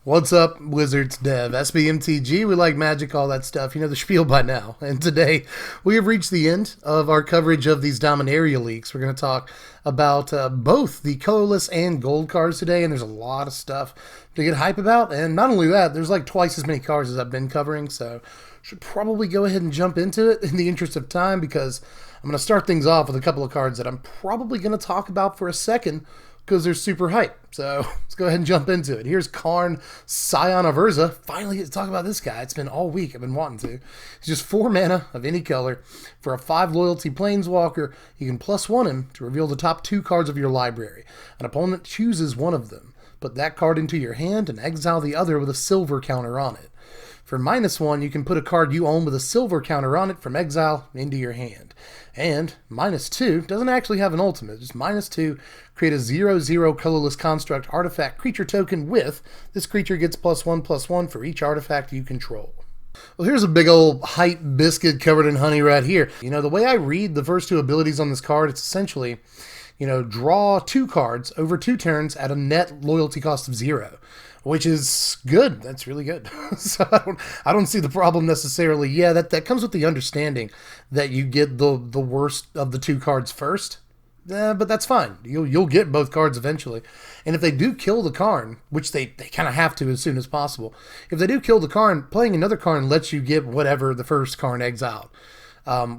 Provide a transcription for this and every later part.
What's up, Wizards Dev? SBMTG, we like Magic, all that stuff. You know the spiel by now. And today, we have reached the end of our coverage of these Dominaria leaks. We're going to talk about both the colorless and gold cards today, and there's a lot of stuff to get hype about. And not only that, there's like twice as many cards as I've been covering, so should probably go ahead and jump into it in the interest of time, because I'm going to start things off with a couple of cards that I'm probably going to talk about for a second, because they're super hype. So let's go ahead and jump into it. Here's Karn Sion Aversa. Finally get to talk about this guy. It's been all week I've been wanting to. He's just 4 mana of any color. For a 5 loyalty planeswalker, you can +1 him to reveal the top 2 cards of your library. An opponent chooses one of them. Put that card into your hand and exile the other with a silver counter on it. For -1, you can put a card you own with a silver counter on it from exile into your hand. And -2 doesn't actually have an ultimate, just -2, create a 0/0 colorless construct artifact creature token with, this creature gets +1/+1 for each artifact you control. Well, here's a big old hype biscuit covered in honey right here. You know, the way I read the first 2 abilities on this card, it's essentially, you know, draw 2 cards over 2 turns at a net loyalty cost of 0. Which is good. That's really good. So I don't see the problem necessarily. Yeah, that comes with the understanding that you get the worst of the 2 cards first. But that's fine. You'll get both cards eventually. And if they do kill the Karn, which they kind of have to as soon as possible, if they do kill the Karn, playing another Karn lets you get whatever the first Karn exiled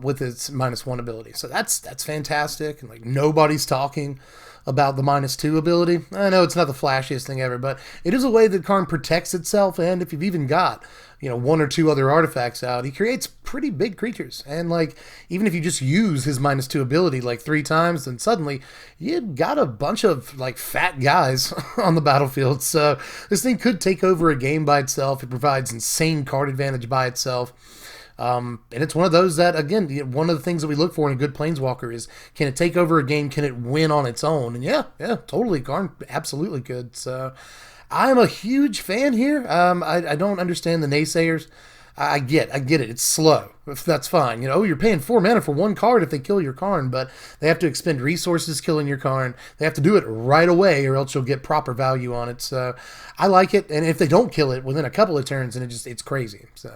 with its -1 ability. So that's fantastic. And like nobody's talking about the -2 ability. I know it's not the flashiest thing ever, but it is a way that Karn protects itself, and if you've even got, you know, 1 or 2 other artifacts out, he creates pretty big creatures. And like, even if you just use his -2 ability like 3 times, then suddenly you've got a bunch of like fat guys on the battlefield. So this thing could take over a game by itself. It provides insane card advantage by itself. And it's one of those that, again, one of the things that we look for in a good Planeswalker is, can it take over a game? Can it win on its own? And yeah, totally. Karn absolutely could. So I'm a huge fan here. I don't understand the naysayers. I get it. It's slow. That's fine. You know, you're paying 4 mana for 1 card if they kill your Karn, but they have to expend resources killing your Karn. They have to do it right away, or else you'll get proper value on it. So I like it. And if they don't kill it within a couple of turns, then it's crazy. So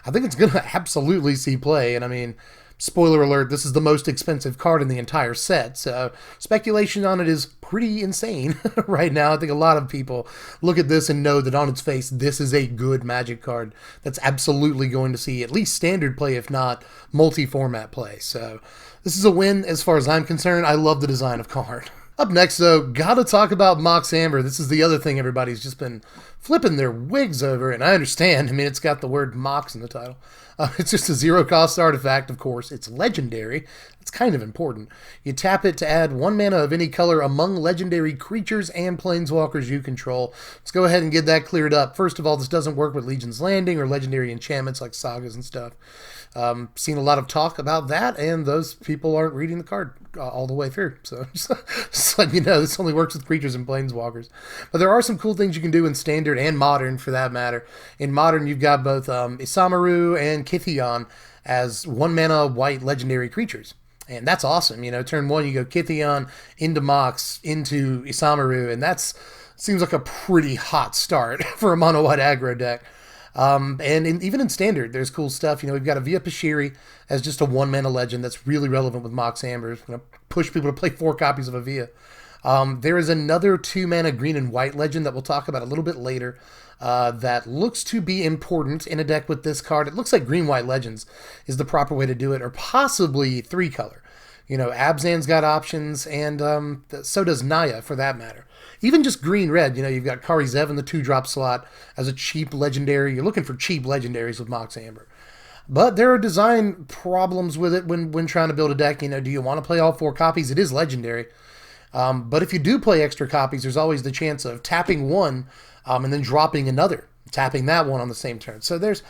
I think it's going to absolutely see play. And I mean, spoiler alert, this is the most expensive card in the entire set, so speculation on it is pretty insane right now. I think a lot of people look at this and know that on its face, this is a good Magic card that's absolutely going to see at least standard play, if not multi-format play. So this is a win as far as I'm concerned. I love the design of Karn. Up next, though, gotta talk about Mox Amber. This is the other thing everybody's just been flipping their wigs over, and I understand. I mean, it's got the word Mox in the title. It's just a 0-cost artifact, of course. It's legendary. It's kind of important. You tap it to add 1 mana of any color among legendary creatures and planeswalkers you control. Let's go ahead and get that cleared up. First of all, this doesn't work with Legion's Landing or legendary enchantments like sagas and stuff. Seen a lot of talk about that, and those people aren't reading the card all the way through. So just letting you know, this only works with creatures and planeswalkers. But there are some cool things you can do in Standard and Modern, for that matter. In Modern, you've got both Isamaru and Kithion as 1 mana white legendary creatures. And that's awesome. You know, turn 1, you go Kithion into Mox, into Isamaru, and seems like a pretty hot start for a mono white aggro deck. Even in Standard, there's cool stuff. You know, we've got a Via Pashiri as just a 1 mana legend that's really relevant with Mox Amber. It's going to push people to play 4 copies of a Via. There is another 2 mana green and white legend that we'll talk about a little bit later that looks to be important in a deck with this card. It looks like green-white legends is the proper way to do it, or possibly 3-color. You know, Abzan's got options, and so does Naya, for that matter. Even just green-red, you know, you've got Kari Zev in the 2-drop slot as a cheap legendary. You're looking for cheap legendaries with Mox Amber. But there are design problems with it when trying to build a deck. You know, do you want to play all 4 copies? It is legendary. But if you do play extra copies, there's always the chance of tapping 1 and then dropping another, tapping that one on the same turn. So there's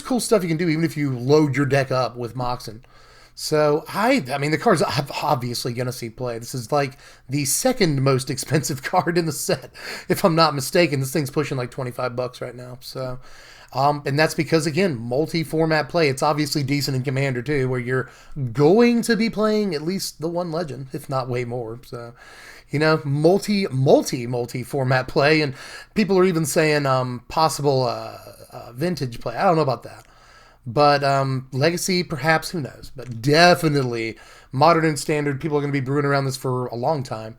cool stuff you can do even if you load your deck up with Moxen. So I mean, the card's obviously going to see play. This is like the 2nd most expensive card in the set, if I'm not mistaken. This thing's pushing like $25 right now. So, and that's because, again, multi-format play. It's obviously decent in Commander too, where you're going to be playing at least the 1 legend, if not way more. So, you know, multi format play, and people are even saying possible vintage play. I don't know about that. But Legacy, perhaps, who knows? But definitely Modern and Standard, people are going to be brewing around this for a long time.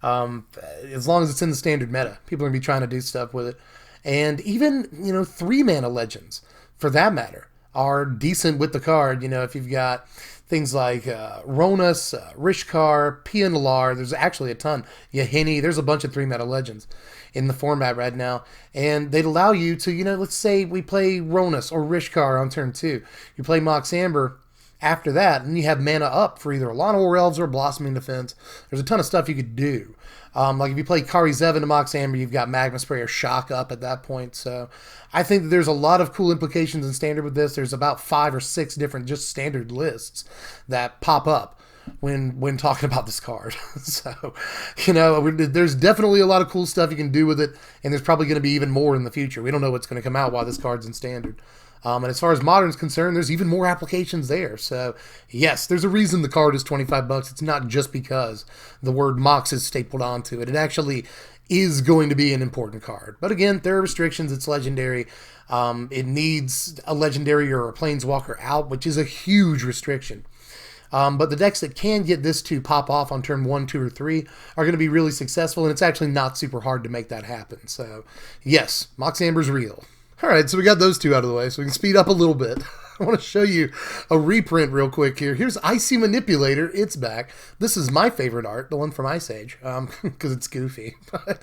As long as it's in the Standard meta, people are going to be trying to do stuff with it. And even, you know, 3-mana Legends, for that matter, are decent with the card. You know, if you've got things like Ronus, Rishkar, Pianalar, there's actually a ton. Yahini, there's a bunch of 3-mana Legends in the format right now, and they'd allow you to, you know, let's say we play Ronus or Rishkar on turn 2. You play Mox Amber after that, and you have mana up for either Alana War Elves or Blossoming Defense. There's a ton of stuff you could do. Like if you play Kari Zevin to Mox Amber, you've got Magma Spray or Shock up at that point. So I think that there's a lot of cool implications in Standard with this. There's about 5 or 6 different just Standard lists that pop up when talking about this card. So, you know, there's definitely a lot of cool stuff you can do with it, and there's probably going to be even more in the future. We don't know what's going to come out while this card's in Standard. And as far as Modern's concerned, there's even more applications there. So, yes, there's a reason the card is $25. It's not just because the word Mox is stapled onto it. It actually is going to be an important card. But again, there are restrictions. It's legendary. It needs a legendary or a planeswalker out, which is a huge restriction. But the decks that can get this to pop off on turn 1, 2, or 3 are going to be really successful, and it's actually not super hard to make that happen. So, yes, Mox Amber's real. All right, so we got those two out of the way, so we can speed up a little bit. I want to show you a reprint real quick here. Here's Icy Manipulator. It's back. This is my favorite art, the one from Ice Age, because it's goofy. But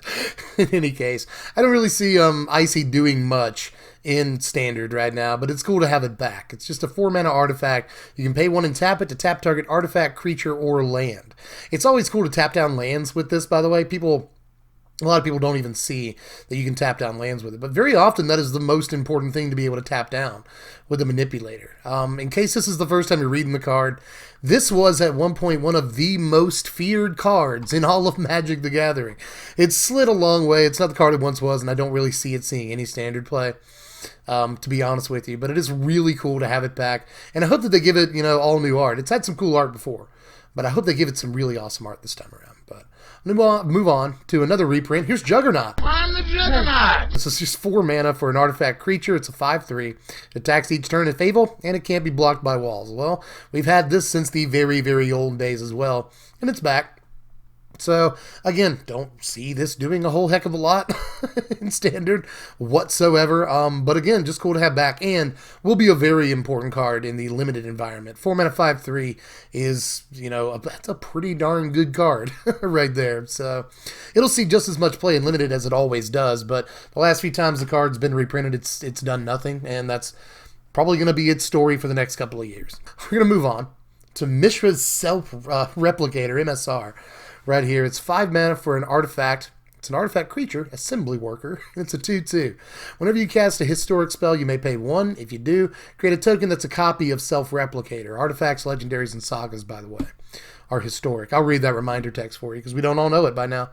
in any case, I don't really see Icy doing much in Standard right now, but it's cool to have it back. It's just a 4-mana artifact. You can pay 1 and tap it to tap target artifact, creature, or land. It's always cool to tap down lands with this, by the way. A lot of people don't even see that you can tap down lands with it, but very often that is the most important thing to be able to tap down with a Manipulator. In case this is the first time you're reading the card, this was at one point one of the most feared cards in all of Magic the Gathering. It slid a long way. It's not the card it once was, and I don't really see it seeing any Standard play, to be honest with you, but it is really cool to have it back, and I hope that they give it, you know, all new art. It's had some cool art before, but I hope they give it some really awesome art this time around. But move on to another reprint. Here's Juggernaut. I'm the Juggernaut! This is just 4 mana for an artifact creature. It's a 5/3. It attacks each turn at Fable, and it can't be blocked by walls. Well, we've had this since the very, very old days as well, and it's back. So, again, don't see this doing a whole heck of a lot in Standard whatsoever. But again, just cool to have back, and will be a very important card in the limited environment. 4 mana 5/3 is, you know, that's a pretty darn good card right there. So, it'll see just as much play in limited as it always does, but the last few times the card's been reprinted, it's done nothing, and that's probably going to be its story for the next couple of years. We're going to move on to Mishra's Self-Replicator, MSR. Right here, it's 5 mana for an artifact. It's an artifact creature, Assembly Worker. It's a 2/2. Whenever you cast a historic spell, you may pay 1. If you do, create a token that's a copy of Self-Replicator. Artifacts, legendaries, and sagas, by the way, are historic. I'll read that reminder text for you because we don't all know it by now.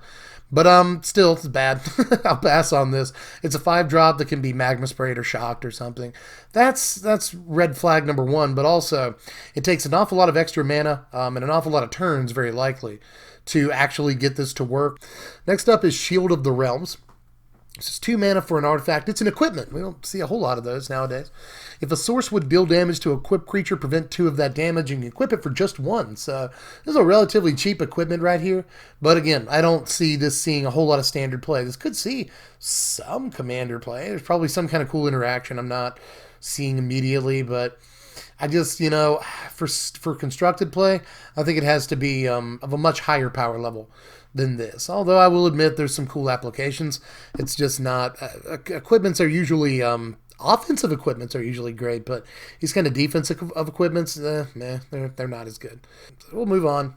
But still, it's bad. I'll pass on this. It's a 5-drop that can be Magma Sprayed or Shocked or something. That's red flag number 1, but also it takes an awful lot of extra mana and an awful lot of turns, very likely, to actually get this to work. Next up is Shield of the Realms. This is 2 mana for an artifact. It's an equipment. We don't see a whole lot of those nowadays. If a source would deal damage to a equipped creature, prevent 2 of that damage, and you equip it for just 1. So this is a relatively cheap equipment right here. But again, I don't see this seeing a whole lot of Standard play. This could see some Commander play. There's probably some kind of cool interaction I'm not seeing immediately, but I just, you know, for constructed play, I think it has to be of a much higher power level than this. Although I will admit there's some cool applications. It's just not... equipments are usually... offensive equipments are usually great, but these kind of defensive of equipments, they're not as good. So we'll move on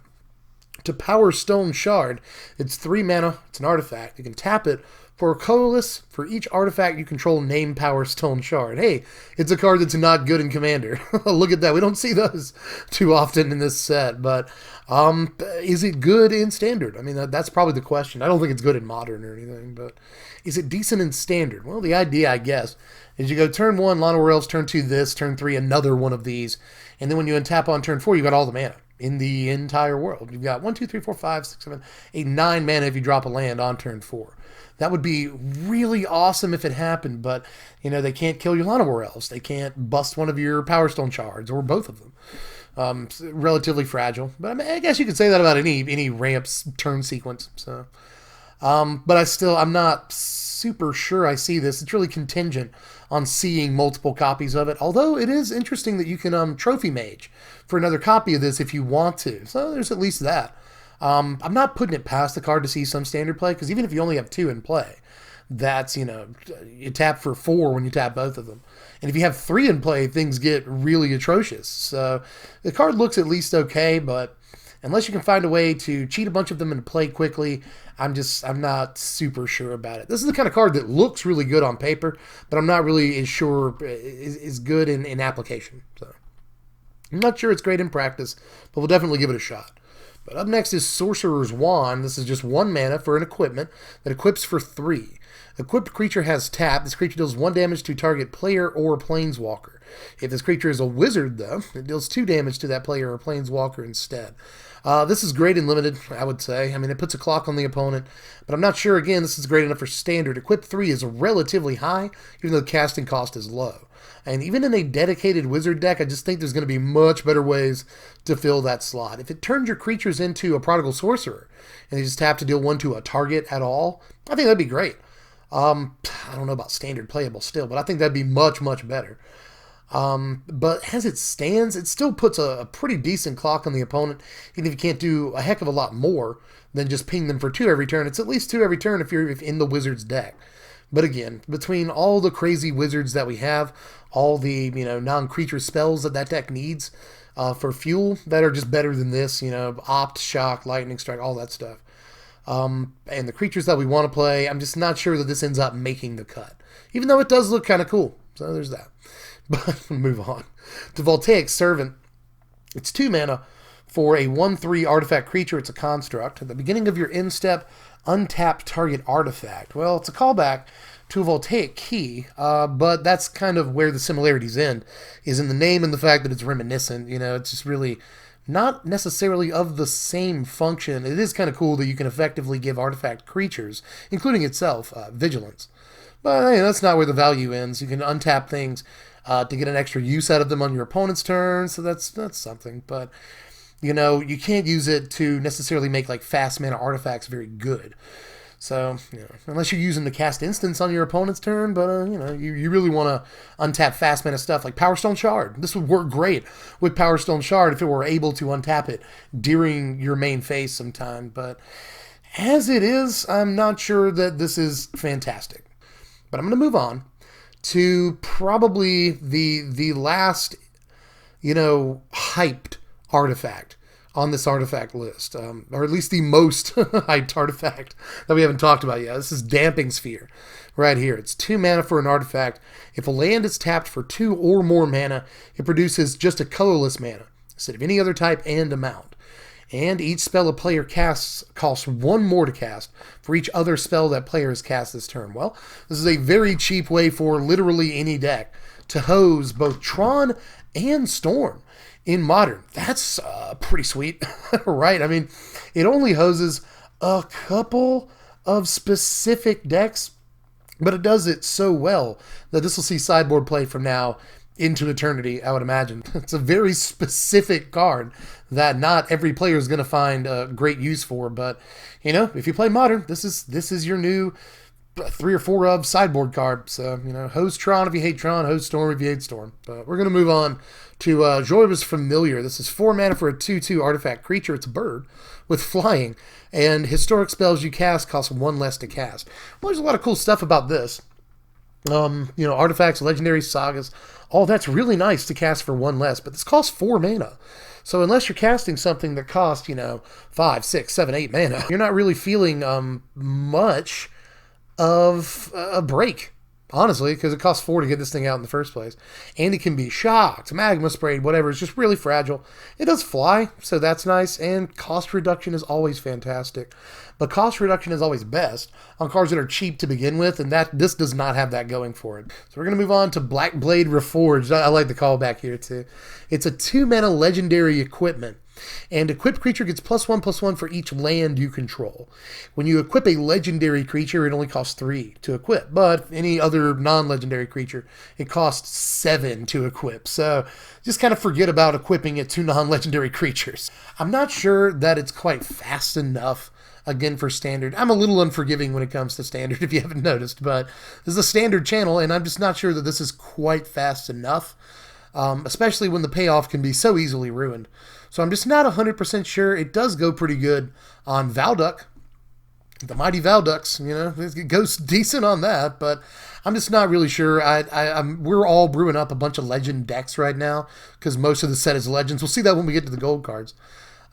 to Power Stone Shard. It's 3 mana. It's an artifact. You can tap it for a colorless. For each artifact you control, name Power Stone Shard. Hey, it's a card that's not good in Commander. Look at that. We don't see those too often in this set, but is it good in Standard? I mean, that's probably the question. I don't think it's good in Modern or anything, but is it decent in Standard? Well, the idea, I guess, is you go turn 1, Lana Warrells, turn 2 this, turn 3 another one of these, and then when you untap on turn 4, you got all the mana. in the entire world. You've got 1, 2, 3, 4, 5, 6, 7, 8, 9 mana if you drop a land on turn 4. That would be really awesome if it happened, but, you know, they can't kill your Llanowar Elves. They can't bust one of your Power Stone Shards, or both of them. Relatively fragile. But I mean, I guess you could say that about any ramps turn sequence. So, but I'm not super sure I see this. It's really contingent on seeing multiple copies of it. Although it is interesting that you can trophy mage for another copy of this if you want to. So there's at least that. I'm not putting it past the card to see some standard play, because even if you only have 2 in play, that's, you know, you tap for 4 when you tap both of them. And if you have 3 in play, things get really atrocious. So the card looks at least okay, but unless you can find a way to cheat a bunch of them into play quickly, I'm not super sure about it. This is the kind of card that looks really good on paper, but I'm not really as sure is good in application. So I'm not sure it's great in practice, but we'll definitely give it a shot. But up next is Sorcerer's Wand. This is just 1 mana for an equipment that equips for 3. Equipped creature has tap. This creature deals 1 damage to target player or planeswalker. If this creature is a wizard, though, it deals 2 damage to that player or planeswalker instead. This is great in limited, I would say. I mean, it puts a clock on the opponent, but I'm not sure, again, this is great enough for standard. Equip 3 is relatively high, even though the casting cost is low. And even in a dedicated wizard deck, I just think there's going to be much better ways to fill that slot. If it turns your creatures into a prodigal sorcerer, and you just have to deal 1 to a target at all, I think that'd be great. I don't know about standard playable still, but I think that'd be much, much better. But as it stands, it still puts a pretty decent clock on the opponent, even if you can't do a heck of a lot more than just ping them for 2 every turn. It's at least 2 every turn if you're in the wizard's deck. But again, between all the crazy wizards that we have, all the, you know, non-creature spells that deck needs for fuel that are just better than this, you know, Opt, Shock, Lightning Strike, all that stuff. And the creatures that we want to play, I'm just not sure that this ends up making the cut. Even though it does look kind of cool. So there's that. But move on to Voltaic Servant. It's 2 mana for a 1/3 artifact creature. It's a construct. At the beginning of your end step, untap target artifact. Well, it's a callback to a Voltaic Key, but that's kind of where the similarities end, is in the name and the fact that it's reminiscent. You know, it's just really not necessarily of the same function. It is kind of cool that you can effectively give artifact creatures, including itself, vigilance. But hey, that's not where the value ends. You can untap things to get an extra use out of them on your opponent's turn, so that's something. But, you know, you can't use it to necessarily make, like, fast mana artifacts very good. So, you know, unless you're using the cast instance on your opponent's turn, but, you know, you really want to untap fast mana stuff like Power Stone Shard. This would work great with Power Stone Shard if it were able to untap it during your main phase sometime. But as it is, I'm not sure that this is fantastic. But I'm going to move on to probably the last, you know, hyped artifact on this artifact list, or at least the most hyped artifact that we haven't talked about yet. This is Damping Sphere right here. It's 2 mana for an artifact. If a land is tapped for 2 or more mana, it produces just a colorless mana instead of any other type and amount. And each spell a player casts costs 1 more to cast for each other spell that player has cast this turn. Well, this is a very cheap way for literally any deck to hose both Tron and Storm in Modern. That's pretty sweet, right? I mean, it only hoses a couple of specific decks, but it does it so well that this will see sideboard play from now into eternity, I would imagine. It's a very specific card that not every player is going to find a great use for, but, you know, if you play Modern, this is your new 3 or 4 of sideboard card. So, you know, hose Tron if you hate Tron, hose Storm if you hate Storm. But we're going to move on to Jorah's Familiar. This is 4 mana for a 2/2 artifact creature. It's a bird with flying, and historic spells you cast cost 1 less to cast. Well, there's a lot of cool stuff about this. You know, artifacts, legendary sagas, all that's really nice to cast for 1 less, but this costs 4 mana. So unless you're casting something that costs, you know, 5, 6, 7, 8 mana, you're not really feeling much of a break, honestly, because it costs 4 to get this thing out in the first place. And it can be shocked, magma sprayed, whatever. It's just really fragile. It does fly, so that's nice, and cost reduction is always fantastic. But cost reduction is always best on cards that are cheap to begin with, and this does not have that going for it. So we're going to move on to Black Blade Reforged. I like the callback here, too. It's a 2 mana legendary equipment And equipped creature gets +1/+1 for each land you control. When you equip a legendary creature, it only costs 3 to equip. But any other non-legendary creature, it costs 7 to equip. So just kind of forget about equipping it to non-legendary creatures. I'm not sure that it's quite fast enough, again, for standard. I'm a little unforgiving when it comes to standard, if you haven't noticed. But this is a standard channel, and I'm just not sure that this is quite fast enough. Especially when the payoff can be so easily ruined. So I'm just not 100% sure. It does go pretty good on Valduck, the mighty Valducks, you know, it goes decent on that, but I'm just not really sure. We're all brewing up a bunch of legend decks right now because most of the set is legends. We'll see that when we get to the gold cards.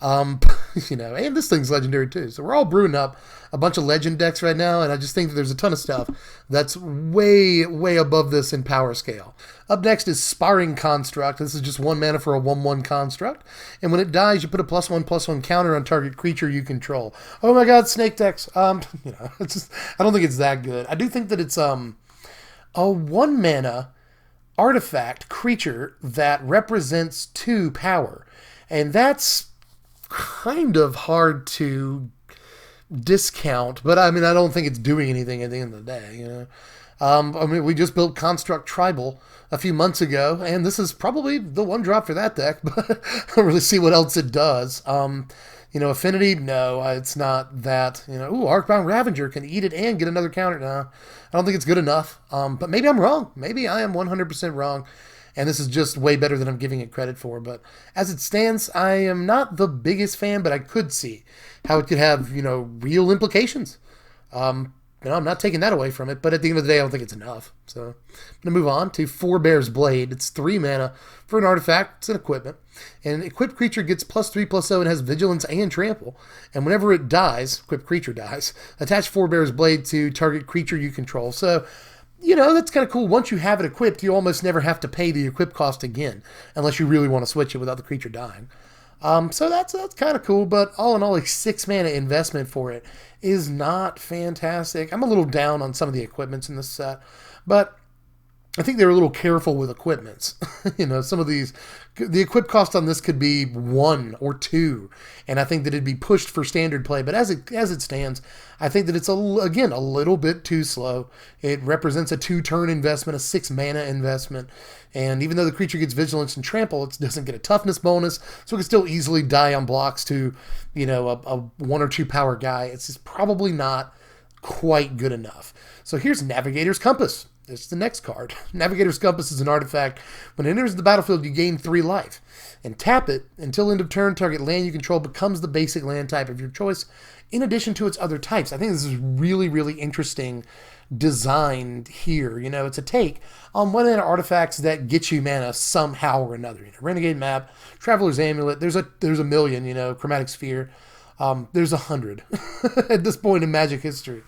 You know, and this thing's legendary too. So we're all brewing up a bunch of legend decks right now, and I just think that there's a ton of stuff that's way, way above this in power scale. Up next is Sparring Construct. This is just 1 mana for a 1/1 construct, and when it dies, you put a +1/+1 counter on target creature you control. Oh my God, snake decks. You know, it's just, I don't think it's that good. I do think that it's a 1 mana artifact creature that represents 2 power, and that's kind of hard to discount, but I mean, I don't think it's doing anything at the end of the day, you know. I mean, we just built Construct Tribal a few months ago, and this is probably the 1-drop for that deck, but I don't really see what else it does. You know, Affinity, no, it's not that. You know, ooh, Arcbound Ravager can eat it and get another counter. No, I don't think it's good enough, but maybe I'm wrong. Maybe I am 100% wrong. And this is just way better than I'm giving it credit for. But as it stands, I am not the biggest fan, but I could see how it could have, you know, real implications. You know, I'm not taking that away from it, but at the end of the day, I don't think it's enough. So I'm going to move on to Forbearers Blade. It's 3 mana for an artifact. It's an equipment. And equipped creature gets +3/+0 and has vigilance and trample. And whenever it dies, equipped creature dies, attach Forbearers Blade to target creature you control. So, you know, that's kind of cool. Once you have it equipped, you almost never have to pay the equip cost again, unless you really want to switch it without the creature dying. So that's kind of cool, but all in all, a 6 mana investment for it is not fantastic. I'm a little down on some of the equipments in this set, but I think they're a little careful with equipments. You know, some of these, the equip cost on this could be 1 or 2, and I think that it'd be pushed for standard play. But as it stands, I think that it's, again, a little bit too slow. It represents a 2-turn investment, a 6 mana investment, and even though the creature gets vigilance and trample, it doesn't get a toughness bonus, so it can still easily die on blocks to, you know, a 1 or 2 power guy. It's just probably not quite good enough. So here's Navigator's Compass. It's the next card. Navigator's Compass is an artifact. When it enters the battlefield, you gain 3 life. And tap it until end of turn. Target land you control becomes the basic land type of your choice, in addition to its other types. I think this is really, really interesting designed here. You know, it's a take on one of the artifacts that get you mana somehow or another. You know, Renegade Map, Traveler's Amulet. There's a million. You know, Chromatic Sphere. There's 100 at this point in Magic history.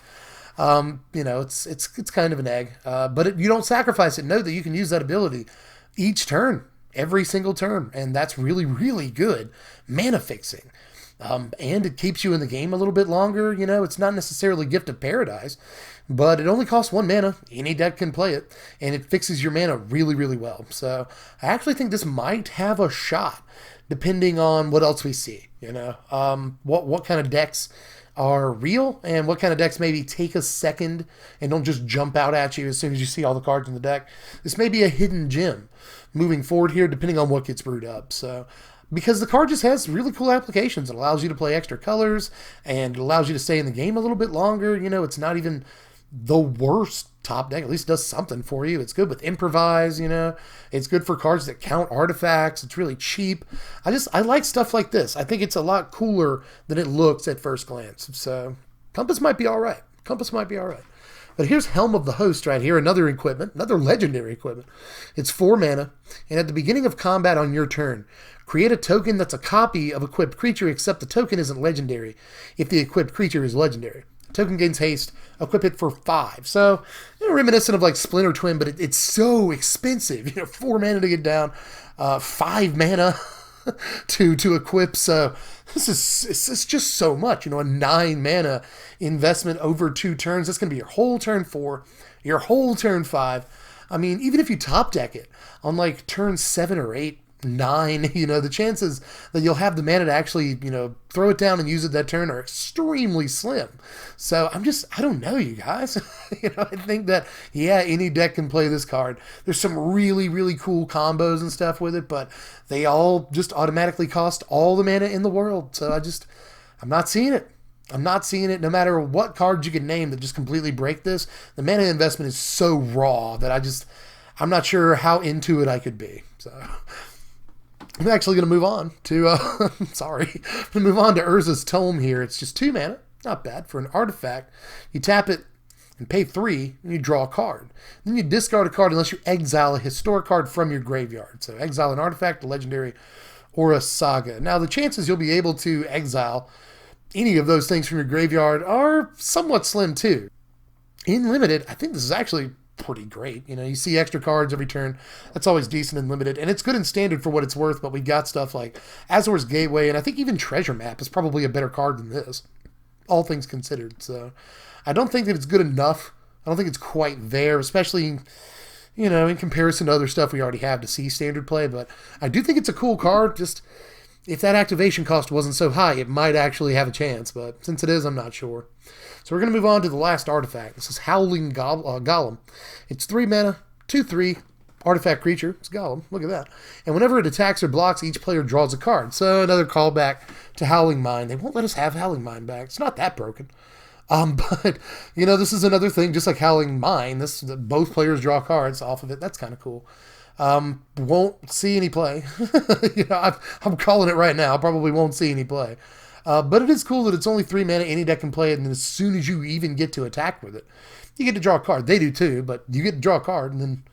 You know, it's kind of an egg, but you don't sacrifice it. Know that you can use that ability each turn, every single turn, and that's really, really good mana fixing. And it keeps you in the game a little bit longer. You know, it's not necessarily Gift of Paradise, but it only costs 1 mana. Any deck can play it, and it fixes your mana really, really well. So I actually think this might have a shot, depending on what else we see. You know, what kind of decks are real, and what kind of decks maybe take a second and don't just jump out at you as soon as you see all the cards in the deck. This may be a hidden gem moving forward here, depending on what gets brewed up. So, because the card just has really cool applications. It allows you to play extra colors, and it allows you to stay in the game a little bit longer. You know, it's not even the worst top deck. At least it does something for you. It's good with Improvise, you know. It's good for cards that count artifacts. It's really cheap. I like stuff like this. I think it's a lot cooler than it looks at first glance. So Compass might be all right. Compass might be all right. But here's Helm of the Host right here, another equipment, another legendary equipment. It's 4 mana, and at the beginning of combat on your turn, create a token that's a copy of equipped creature, except the token isn't legendary if the equipped creature is legendary. Token gains haste, equip it for 5. So, you know, reminiscent of like Splinter Twin, but it's so expensive. You know, 4 mana to get down, 5 mana to equip. So this is just so much. You know, a 9 mana investment over 2 turns. That's going to be your whole turn 4, your whole turn 5. I mean, even if you top deck it on like turn 7 or 8, 9. You know, the chances that you'll have the mana to actually, you know, throw it down and use it that turn are extremely slim. So I don't know, you guys. You know, I think that, yeah, any deck can play this card. There's some really, really cool combos and stuff with it, but they all just automatically cost all the mana in the world. So I'm not seeing it. I'm not seeing it. No matter what cards you can name that just completely break this, the mana investment is so raw that I'm not sure how into it I could be. So I'm actually going to move on to, I'm going to move on to Urza's Tome here. It's just 2 mana. Not bad. For an artifact, you tap it and pay 3, and you draw a card. Then you discard a card unless you exile a historic card from your graveyard. So exile an artifact, a legendary, or a saga. Now, the chances you'll be able to exile any of those things from your graveyard are somewhat slim too. In Limited, I think this is actually pretty great. You know, you see extra cards every turn. That's always decent in Limited, and it's good in Standard for what it's worth, but we got stuff like Azor's Gateway, and I think even Treasure Map is probably a better card than this, all things considered. So I don't think that it's good enough. I don't think it's quite there, especially, you know, in comparison to other stuff we already have to see Standard play, but I do think it's a cool card. Just if that activation cost wasn't so high, it might actually have a chance, but since it is, I'm not sure. So we're going to move on to the last artifact. This is Howling Golem. It's 3 mana, 2/3, artifact creature. It's Golem. Look at that. And whenever it attacks or blocks, each player draws a card. So another callback to Howling Mine. They won't let us have Howling Mine back. It's not that broken. But, you know, this is another thing, just like Howling Mine. Both players draw cards off of it. That's kind of cool. Won't see any play. You know, I'm calling it right now. Probably won't see any play. But it is cool that it's only 3 mana. Any deck can play it, and as soon as you even get to attack with it, you get to draw a card. They do too, but you get to draw a card, and then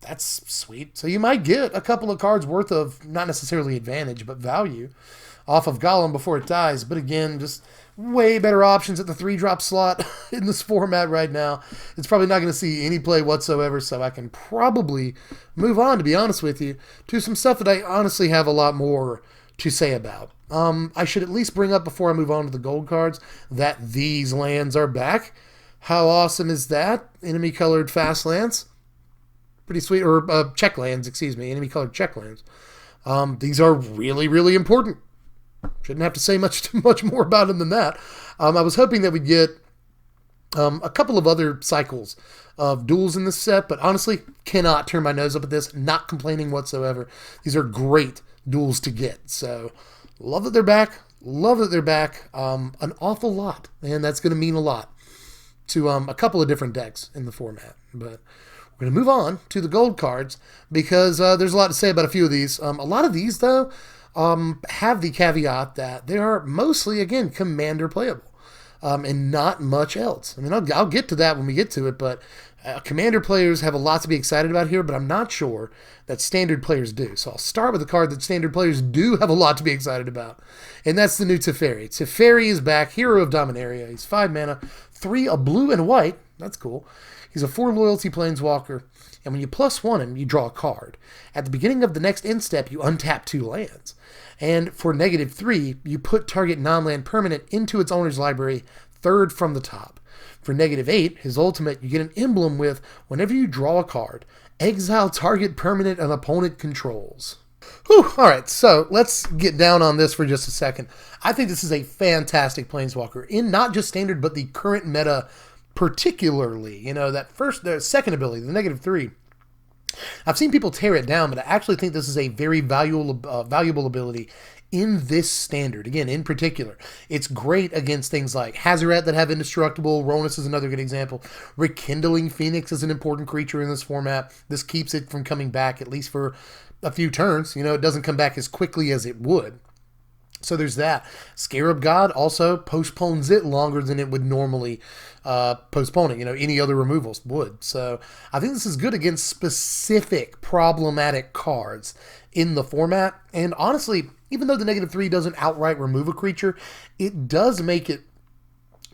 that's sweet. So you might get a couple of cards worth of, not necessarily advantage, but value off of Golem before it dies. But again, just way better options at the 3-drop slot in this format right now. It's probably not going to see any play whatsoever, so I can probably move on, to be honest with you, to some stuff that I honestly have a lot more to say about. I should at least bring up before I move on to the gold cards that these lands are back. How awesome is that? Enemy-colored fast lands. Pretty sweet. Or Czech Lands, excuse me. Enemy-colored Czech Lands. These are really, really important. Shouldn't have to say much more about them than that. I was hoping that we'd get a couple of other cycles of duels in this set, but honestly, cannot turn my nose up at this. Not complaining whatsoever. These are great duels to get. So, love that they're back. Love that they're back. An awful lot, and that's going to mean a lot to a couple of different decks in the format. But we're going to move on to the gold cards because there's a lot to say about a few of these. A lot of these, though, have the caveat that they are mostly, again, commander playable. And not much else. I mean, I'll get to that when we get to it, but commander players have a lot to be excited about here, but I'm not sure that standard players do. So I'll start with a card that standard players do have a lot to be excited about, and that's the new Teferi. Teferi is back, hero of Dominaria. He's 5 mana, 3, a blue and a white. That's cool. He's a 4 loyalty planeswalker, and when you +1 him, you draw a card. At the beginning of the next end step, you untap 2 lands. And for -3, you put target non-land permanent into its owner's library, 3rd from the top. For -8, his ultimate, you get an emblem with, whenever you draw a card, exile target permanent an opponent controls. Whew, alright, so let's get down on this for just a second. I think this is a fantastic planeswalker, in not just standard, but the current meta particularly. You know, the second ability, the -3. I've seen people tear it down, but I actually think this is a very valuable ability in this standard. Again, in particular, it's great against things like Hazoret that have indestructible. Ronus is another good example. Rekindling Phoenix is an important creature in this format. This keeps it from coming back, at least for a few turns. You know, it doesn't come back as quickly as it would. So there's that. Scarab God also postpones it longer than it would normally postpone it. You know, any other removals would. So I think this is good against specific problematic cards in the format. And honestly, even though the -3 doesn't outright remove a creature, it does make it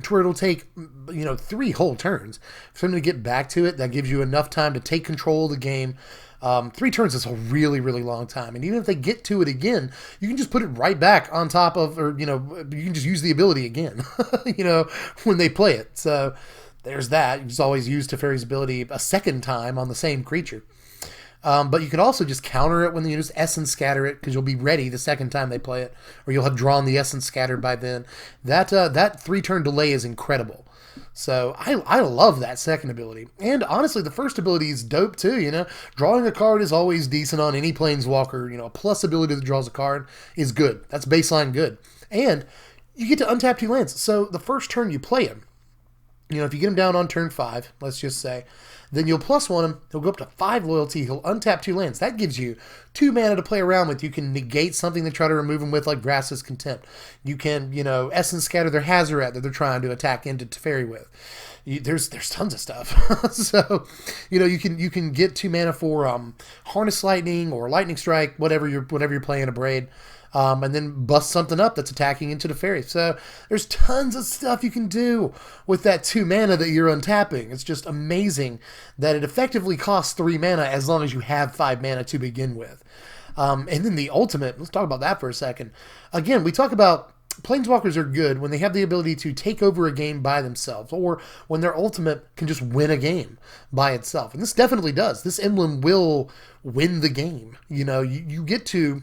to where it'll take, 3 whole turns for him to get back to it. That gives you enough time to take control of the game. 3 turns is a really, really long time. And even if they get to it again, you can just put it right back on top of, or, you can just use the ability again, when they play it. So there's that. You just always use Teferi's ability a second time on the same creature. But you can also just counter it when you just Essence Scatter it, because you'll be ready the second time they play it, or you'll have drawn the Essence Scattered by then. That 3-turn delay is incredible. So I love that second ability. And honestly, the first ability is dope too, Drawing a card is always decent on any Planeswalker. A plus ability that draws a card is good. That's baseline good. And you get to untap 2 lands. So the first turn you play him, if you get him down on turn 5, let's just say, then you'll +1 him. He'll go up to 5 loyalty. He'll untap 2 lands. That gives you 2 mana to play around with. You can negate something they try to remove him with, like Vraska's Contempt. You can, Essence Scatter their Hazoret that they're trying to attack into Teferi with. There's tons of stuff. So, you can get 2 mana for Harness Lightning or Lightning Strike, whatever you're playing a Braid. And then bust something up that's attacking into Teferi. So there's tons of stuff you can do with that 2 mana that you're untapping. It's just amazing that it effectively costs 3 mana as long as you have 5 mana to begin with. And then the ultimate, let's talk about that for a second. Again, we talk about Planeswalkers are good when they have the ability to take over a game by themselves, or when their ultimate can just win a game by itself. And this definitely does. This emblem will win the game. You get to...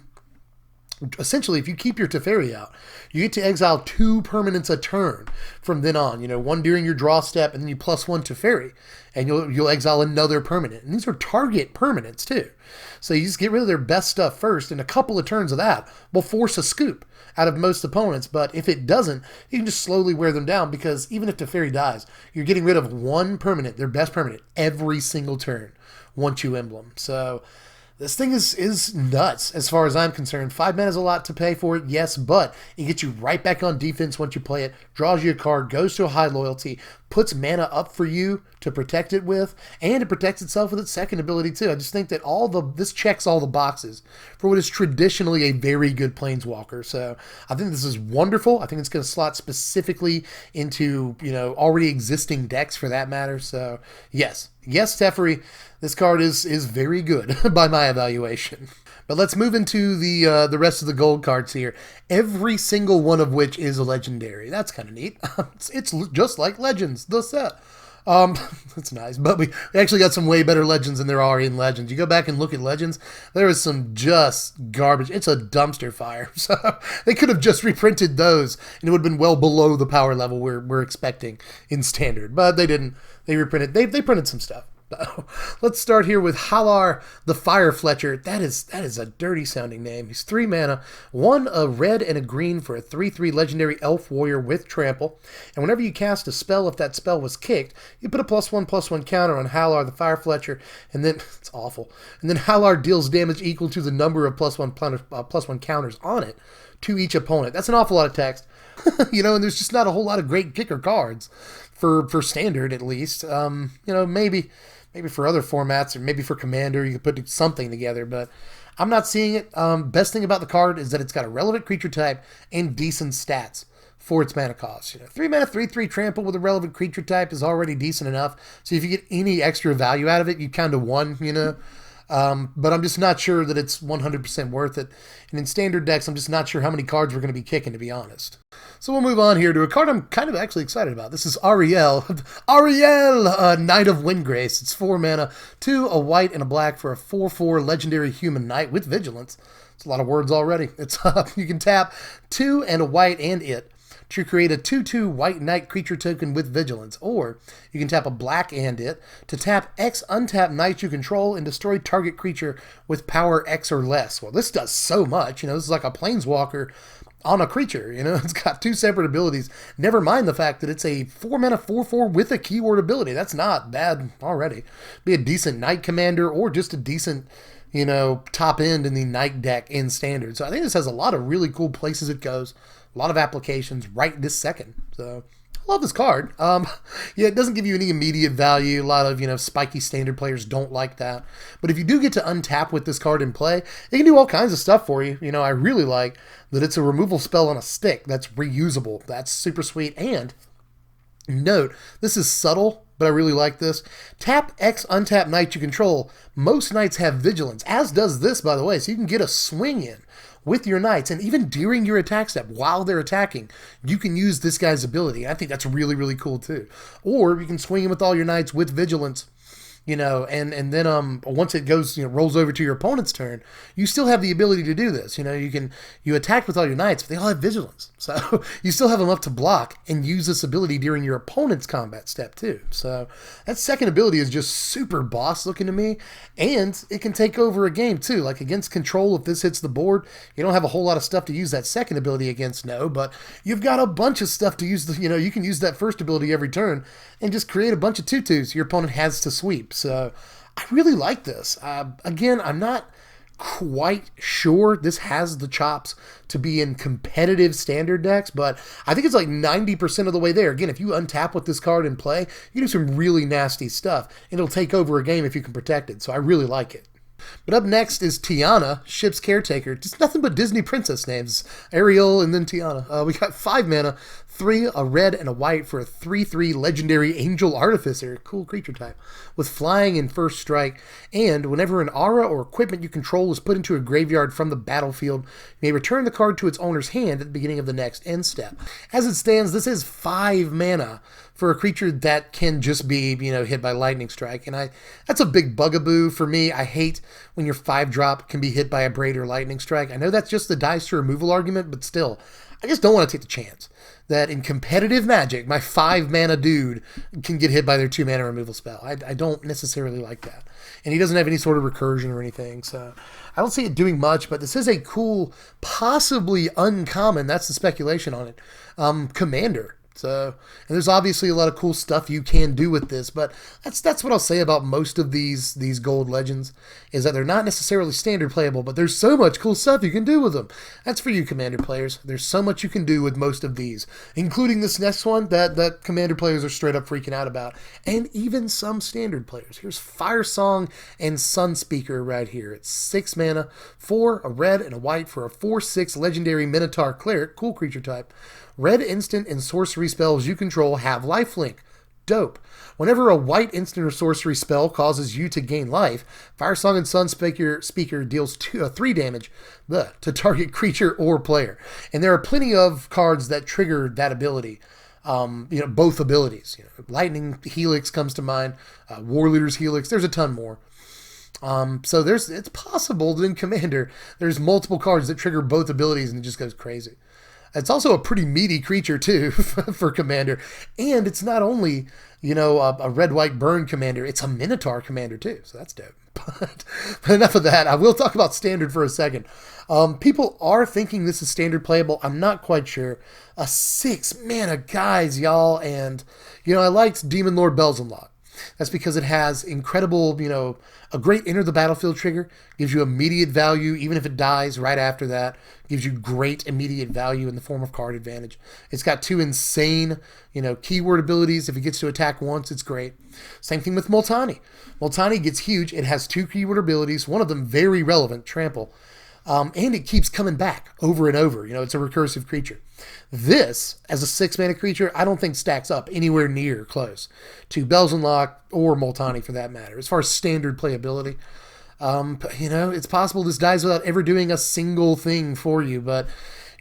Essentially, if you keep your Teferi out, you get to exile 2 permanents a turn from then on. One during your draw step, and then you +1 Teferi, and you'll exile another permanent. And these are target permanents too. So you just get rid of their best stuff first, and a couple of turns of that will force a scoop out of most opponents. But if it doesn't, you can just slowly wear them down, because even if Teferi dies, you're getting rid of 1 permanent, their best permanent, every single turn once you emblem. So this thing is nuts as far as I'm concerned. 5 mana is a lot to pay for it, yes, but it gets you right back on defense once you play it, draws you a card, goes to a high loyalty, puts mana up for you to protect it with, and it protects itself with its second ability too. I just think that this checks all the boxes for what is traditionally a very good Planeswalker. So I think this is wonderful. I think it's going to slot specifically into, already existing decks for that matter. So yes, Teferi, this card is very good by my evaluation. But let's move into the rest of the gold cards here. Every single one of which is a legendary. That's kind of neat. It's just like Legends, the set. That's nice. But we actually got some way better Legends than there are in Legends. You go back and look at Legends, there is some just garbage. It's a dumpster fire. So they could have just reprinted those, and it would have been well below the power level we're expecting in Standard. But they didn't. They reprinted. They printed some stuff. Let's start here with Halar the Fire Fletcher. That is a dirty sounding name. He's 3 mana, 1 a red and a green for a 3/3 legendary elf warrior with trample. And whenever you cast a spell, if that spell was kicked, you put a +1/+1 counter on Halar the Fire Fletcher, and then it's awful. And then Halar deals damage equal to the number of +1 counters on it to each opponent. That's an awful lot of text. And there's just not a whole lot of great kicker cards for Standard, at least. Maybe for other formats, or maybe for Commander, you could put something together, but I'm not seeing it. Best thing about the card is that it's got a relevant creature type and decent stats for its mana cost. 3 mana, 3/3 trample with a relevant creature type is already decent enough. So if you get any extra value out of it, you kind of won, But I'm just not sure that it's 100% worth it. And in Standard decks, I'm just not sure how many cards we're going to be kicking, to be honest. So we'll move on here to a card I'm kind of actually excited about. This is Arielle. Arielle, Knight of Windgrace. It's 4 mana, 2 a white and a black for a 4/4 legendary human knight with vigilance. It's a lot of words already. It's you can tap 2 and a white and it to create a 2/2 white knight creature token with vigilance, or you can tap a black and it to tap X untap knight you control and destroy target creature with power X or less. Well, this does so much. This is like a Planeswalker on a creature. It's got 2 separate abilities. Never mind the fact that it's a 4 mana 4/4 with a keyword ability. That's not bad already. Be a decent knight commander, or just a decent top end in the knight deck in Standard. So I think this has a lot of really cool places it goes. A lot of applications right this second. So I love this card. It doesn't give you any immediate value. A lot of, spiky Standard players don't like that. But if you do get to untap with this card in play, it can do all kinds of stuff for you. I really like that it's a removal spell on a stick that's reusable. That's super sweet. And note, this is subtle, but I really like this. Tap X untap knight you control. Most knights have vigilance, as does this, by the way. So you can get a swing in with your knights, and even during your attack step, while they're attacking, you can use this guy's ability. I think that's really, really cool too. Or you can swing in with all your knights with vigilance, and then once it goes, rolls over to your opponent's turn, you still have the ability to do this. You attack with all your knights, but they all have vigilance, so you still have enough to block and use this ability during your opponent's combat step too. So that second ability is just super boss looking to me, and it can take over a game too. Like against control, if this hits the board, you don't have a whole lot of stuff to use that second ability against, no, but you've got a bunch of stuff to use. You can use that first ability every turn and just create a bunch of tutus your opponent has to sweep. So I really like this. Again, I'm not quite sure this has the chops to be in competitive standard decks, but I think it's like 90% of the way there. Again, if you untap with this card and play, you do some really nasty stuff, and it'll take over a game if you can protect it. So I really like it. But up next is Tiana, Ship's Caretaker. Just nothing but Disney princess names. Arielle and then Tiana. We got 5 mana, 3, a red and a white for a 3/3 legendary Angel Artificer. Cool creature type. With flying and first strike. And whenever an aura or equipment you control is put into a graveyard from the battlefield, you may return the card to its owner's hand at the beginning of the next end step. As it stands, this is 5 mana for a creature that can just be, hit by lightning strike. And that's a big bugaboo for me. I hate when your 5-drop can be hit by a braid or lightning strike. I know that's just the dice to removal argument, but still, I just don't want to take the chance that in competitive Magic, my 5 mana dude can get hit by their 2 mana removal spell. I don't necessarily like that. And he doesn't have any sort of recursion or anything, so I don't see it doing much, but this is a cool, possibly uncommon, that's the speculation on it, commander. So, and there's obviously a lot of cool stuff you can do with this, but that's what I'll say about most of these gold legends, is that they're not necessarily standard playable, but there's so much cool stuff you can do with them. That's for you commander players. There's so much you can do with most of these, including this next one that commander players are straight up freaking out about, and even some standard players. Here's Firesong and Sunspeaker right here. It's 6 mana, 4, a red and a white for a 4/6 legendary Minotaur Cleric, cool creature type. Red instant and sorcery spells you control have lifelink. Dope. Whenever a white instant or sorcery spell causes you to gain life, Firesong and Sunspeaker deals 3 damage to target creature or player. And there are plenty of cards that trigger that ability. Both abilities. Lightning Helix comes to mind. Warleader's Helix. There's a ton more. So it's possible that in Commander, there's multiple cards that trigger both abilities and it just goes crazy. It's also a pretty meaty creature, too, for Commander. And it's not only, a red-white burn Commander. It's a Minotaur Commander, too. So that's dope. But enough of that. I will talk about Standard for a second. People are thinking this is Standard playable. I'm not quite sure. A 6 mana, guys, y'all. And, I liked Demon Lord Belzenlock. That's because it has incredible, a great enter the battlefield trigger, gives you immediate value even if it dies right after that, gives you great immediate value in the form of card advantage. It's got 2 insane, keyword abilities. If it gets to attack once, it's great. Same thing with Multani. Multani gets huge. It has 2 keyword abilities, one of them very relevant, Trample. And it keeps coming back over and over. It's a recursive creature. This, as a 6 mana creature, I don't think stacks up anywhere near close to Belzenlock or Multani for that matter, as far as standard playability. It's possible this dies without ever doing a single thing for you, but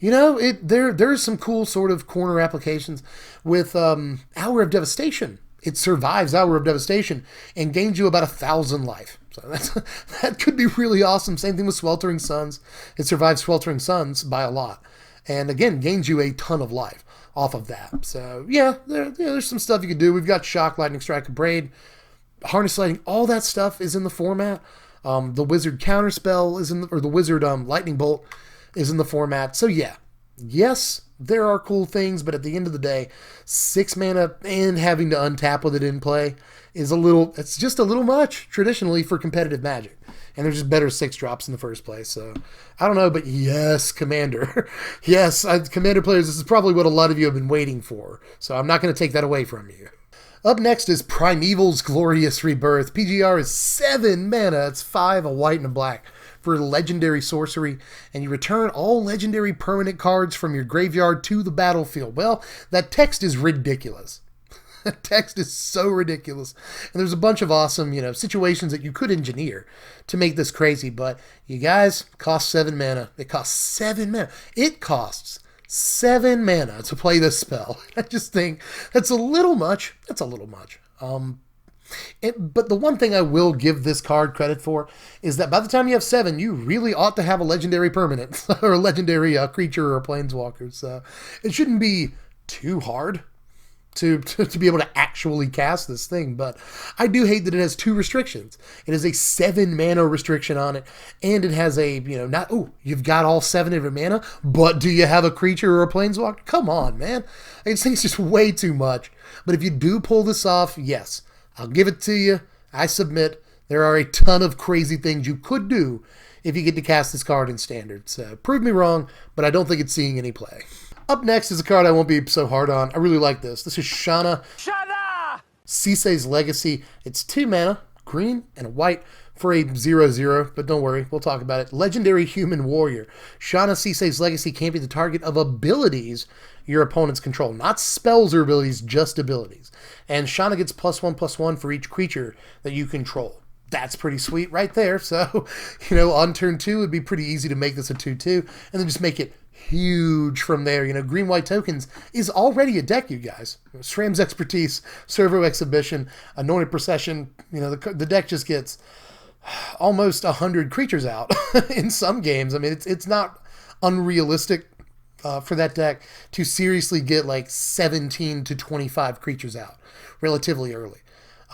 there's some cool sort of corner applications with Hour of Devastation. It survives Hour of Devastation and gains you about 1,000 life. So that could be really awesome. Same thing with Sweltering Suns. It survives Sweltering Suns by a lot. And again, gains you a ton of life off of that. So yeah, there's some stuff you can do. We've got Shock, Lightning Strike, Braid, Harness Lighting. All that stuff is in the format. The Wizard Counterspell is the Wizard Lightning Bolt is in the format. So yeah, yes, there are cool things, but at the end of the day, 6 mana and having to untap with it in play is it's just a little much traditionally for competitive Magic. And there's just better 6-drops in the first place. So I don't know, but yes, Commander. Yes, Commander players, this is probably what a lot of you have been waiting for. So I'm not going to take that away from you. Up next is Primeval's Glorious Rebirth. PGR is 7 mana. It's 5, a white and a black for legendary sorcery, and you return all legendary permanent cards from your graveyard to the battlefield. Well, that text is ridiculous. That text is so ridiculous. And there's a bunch of awesome, situations that you could engineer to make this crazy, but you guys, cost 7 mana. It costs 7 mana. It costs 7 mana to play this spell. I just think that's a little much. That's a little much. But the one thing I will give this card credit for is that by the time you have 7, you really ought to have a legendary permanent or a legendary creature or a planeswalker. So it shouldn't be too hard to be able to actually cast this thing. But I do hate that it has 2 restrictions. It has a 7 mana restriction on it, and it has a, you've got all 7 of your mana, but do you have a creature or a planeswalker? Come on, man. This thing's just way too much. But if you do pull this off, yes, I'll give it to you. I submit there are a ton of crazy things you could do if you get to cast this card in Standard. So prove me wrong, but I don't think it's seeing any play. Up next is a card I won't be so hard on. I really like this. This is Shana. Shana! Cisse's Legacy. It's 2 mana, green and a white for a 0/0, but don't worry, we'll talk about it. Legendary Human Warrior. Shana Cisse's Legacy can't be the target of abilities your opponents control. Not spells or abilities, just abilities. And Shana gets +1/+1 for each creature that you control. That's pretty sweet right there. So, on turn 2, it'd be pretty easy to make this a 2/2, and then just make it huge from there. Green-white tokens is already a deck, you guys. Shram's Expertise, Servo Exhibition, Anointed Procession. The deck just gets almost 100 creatures out in some games. I mean, it's not unrealistic for that deck to seriously get like 17 to 25 creatures out relatively early.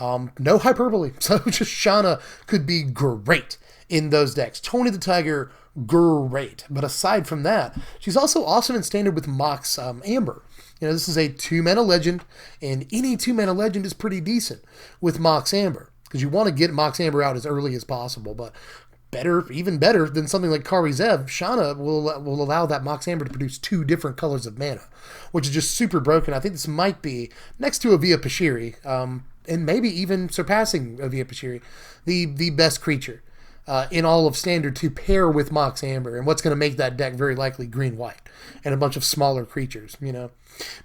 No hyperbole. So just Shana could be great in those decks. Tony the Tiger, great. But aside from that, she's also awesome in Standard with Mox Amber. This is a 2-mana legend, and any 2-mana legend is pretty decent with Mox Amber, because you want to get Mox Amber out as early as possible. But even better than something like Kari Zev, Shana will allow that Mox Amber to produce 2 different colors of mana, which is just super broken. I think this might be, next to Avia Pashiri, and maybe even surpassing Avia Pashiri, the best creature in all of Standard to pair with Mox Amber, and what's going to make that deck very likely green-white and a bunch of smaller creatures,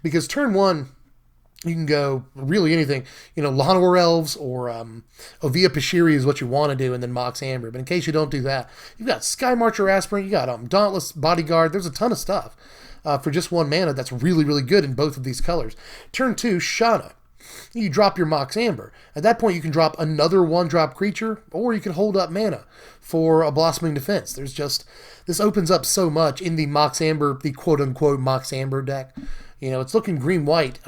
Because turn 1, you can go really anything. Llanowar Elves or Avia Pashiri is what you want to do, and then Mox Amber. But in case you don't do that, you've got Sky Marcher Aspirant, you got Dauntless Bodyguard. There's a ton of stuff for just 1 mana that's really, really good in both of these colors. Turn 2, Shana. You drop your Mox Amber. At that point, you can drop another 1-drop creature, or you can hold up mana for a Blossoming Defense. This opens up so much in the Mox Amber, the quote-unquote Mox Amber deck. It's looking green-white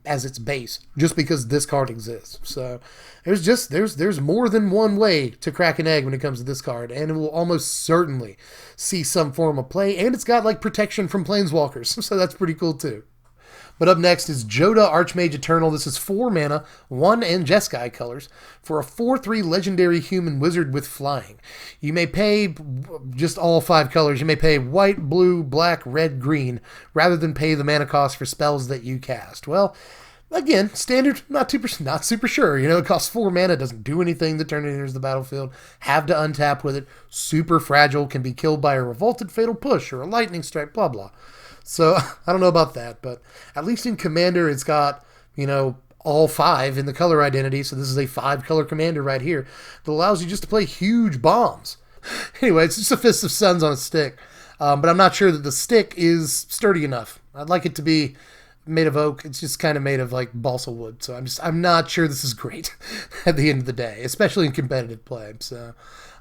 as its base, just because this card exists. So there's more than one way to crack an egg when it comes to this card, and it will almost certainly see some form of play, and it's got protection from Planeswalkers, so that's pretty cool too. But up next is Jorah Archmage Eternal. This is 4 mana, 1 and Jeskai colors, for a 4/3 legendary human wizard with flying. You may pay just all 5 colors. You may pay white, blue, black, red, green, rather than pay the mana cost for spells that you cast. Well, again, Standard, not super sure. It costs 4 mana, doesn't do anything the turn it enters the battlefield. Have to untap with it. Super fragile, can be killed by a Revolted Fatal Push or a Lightning Strike, blah, blah. So, I don't know about that, but at least in Commander, it's got, all 5 in the color identity. So this is a 5-color Commander right here that allows you just to play huge bombs. Anyway, it's just a Fist of Suns on a stick. But I'm not sure that the stick is sturdy enough. I'd like it to be made of oak. It's just kind of made of balsa wood. So I'm not sure this is great at the end of the day, especially in competitive play. So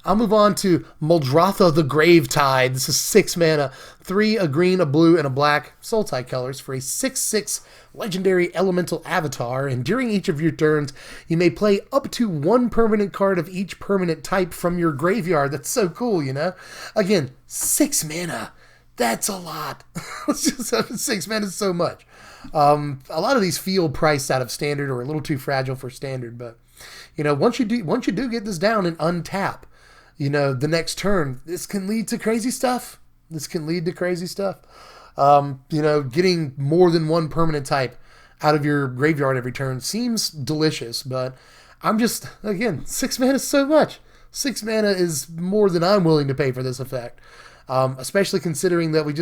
I'll move on to Muldrotha the Gravetide. This is 6 mana, 3, a green, a blue, and a black, Sultai colors, for a 6/6 legendary elemental avatar. And during each of your turns, you may play up to 1 permanent card of each permanent type from your graveyard. That's so cool, Again, 6 mana. That's a lot. 6 mana is so much. A lot of these feel priced out of Standard or a little too fragile for Standard, but once you do get this down and untap, the next turn, this can lead to crazy stuff. Getting more than 1 permanent type out of your graveyard every turn seems delicious, but again, 6 mana is so much. 6 mana is more than I'm willing to pay for this effect, especially considering that we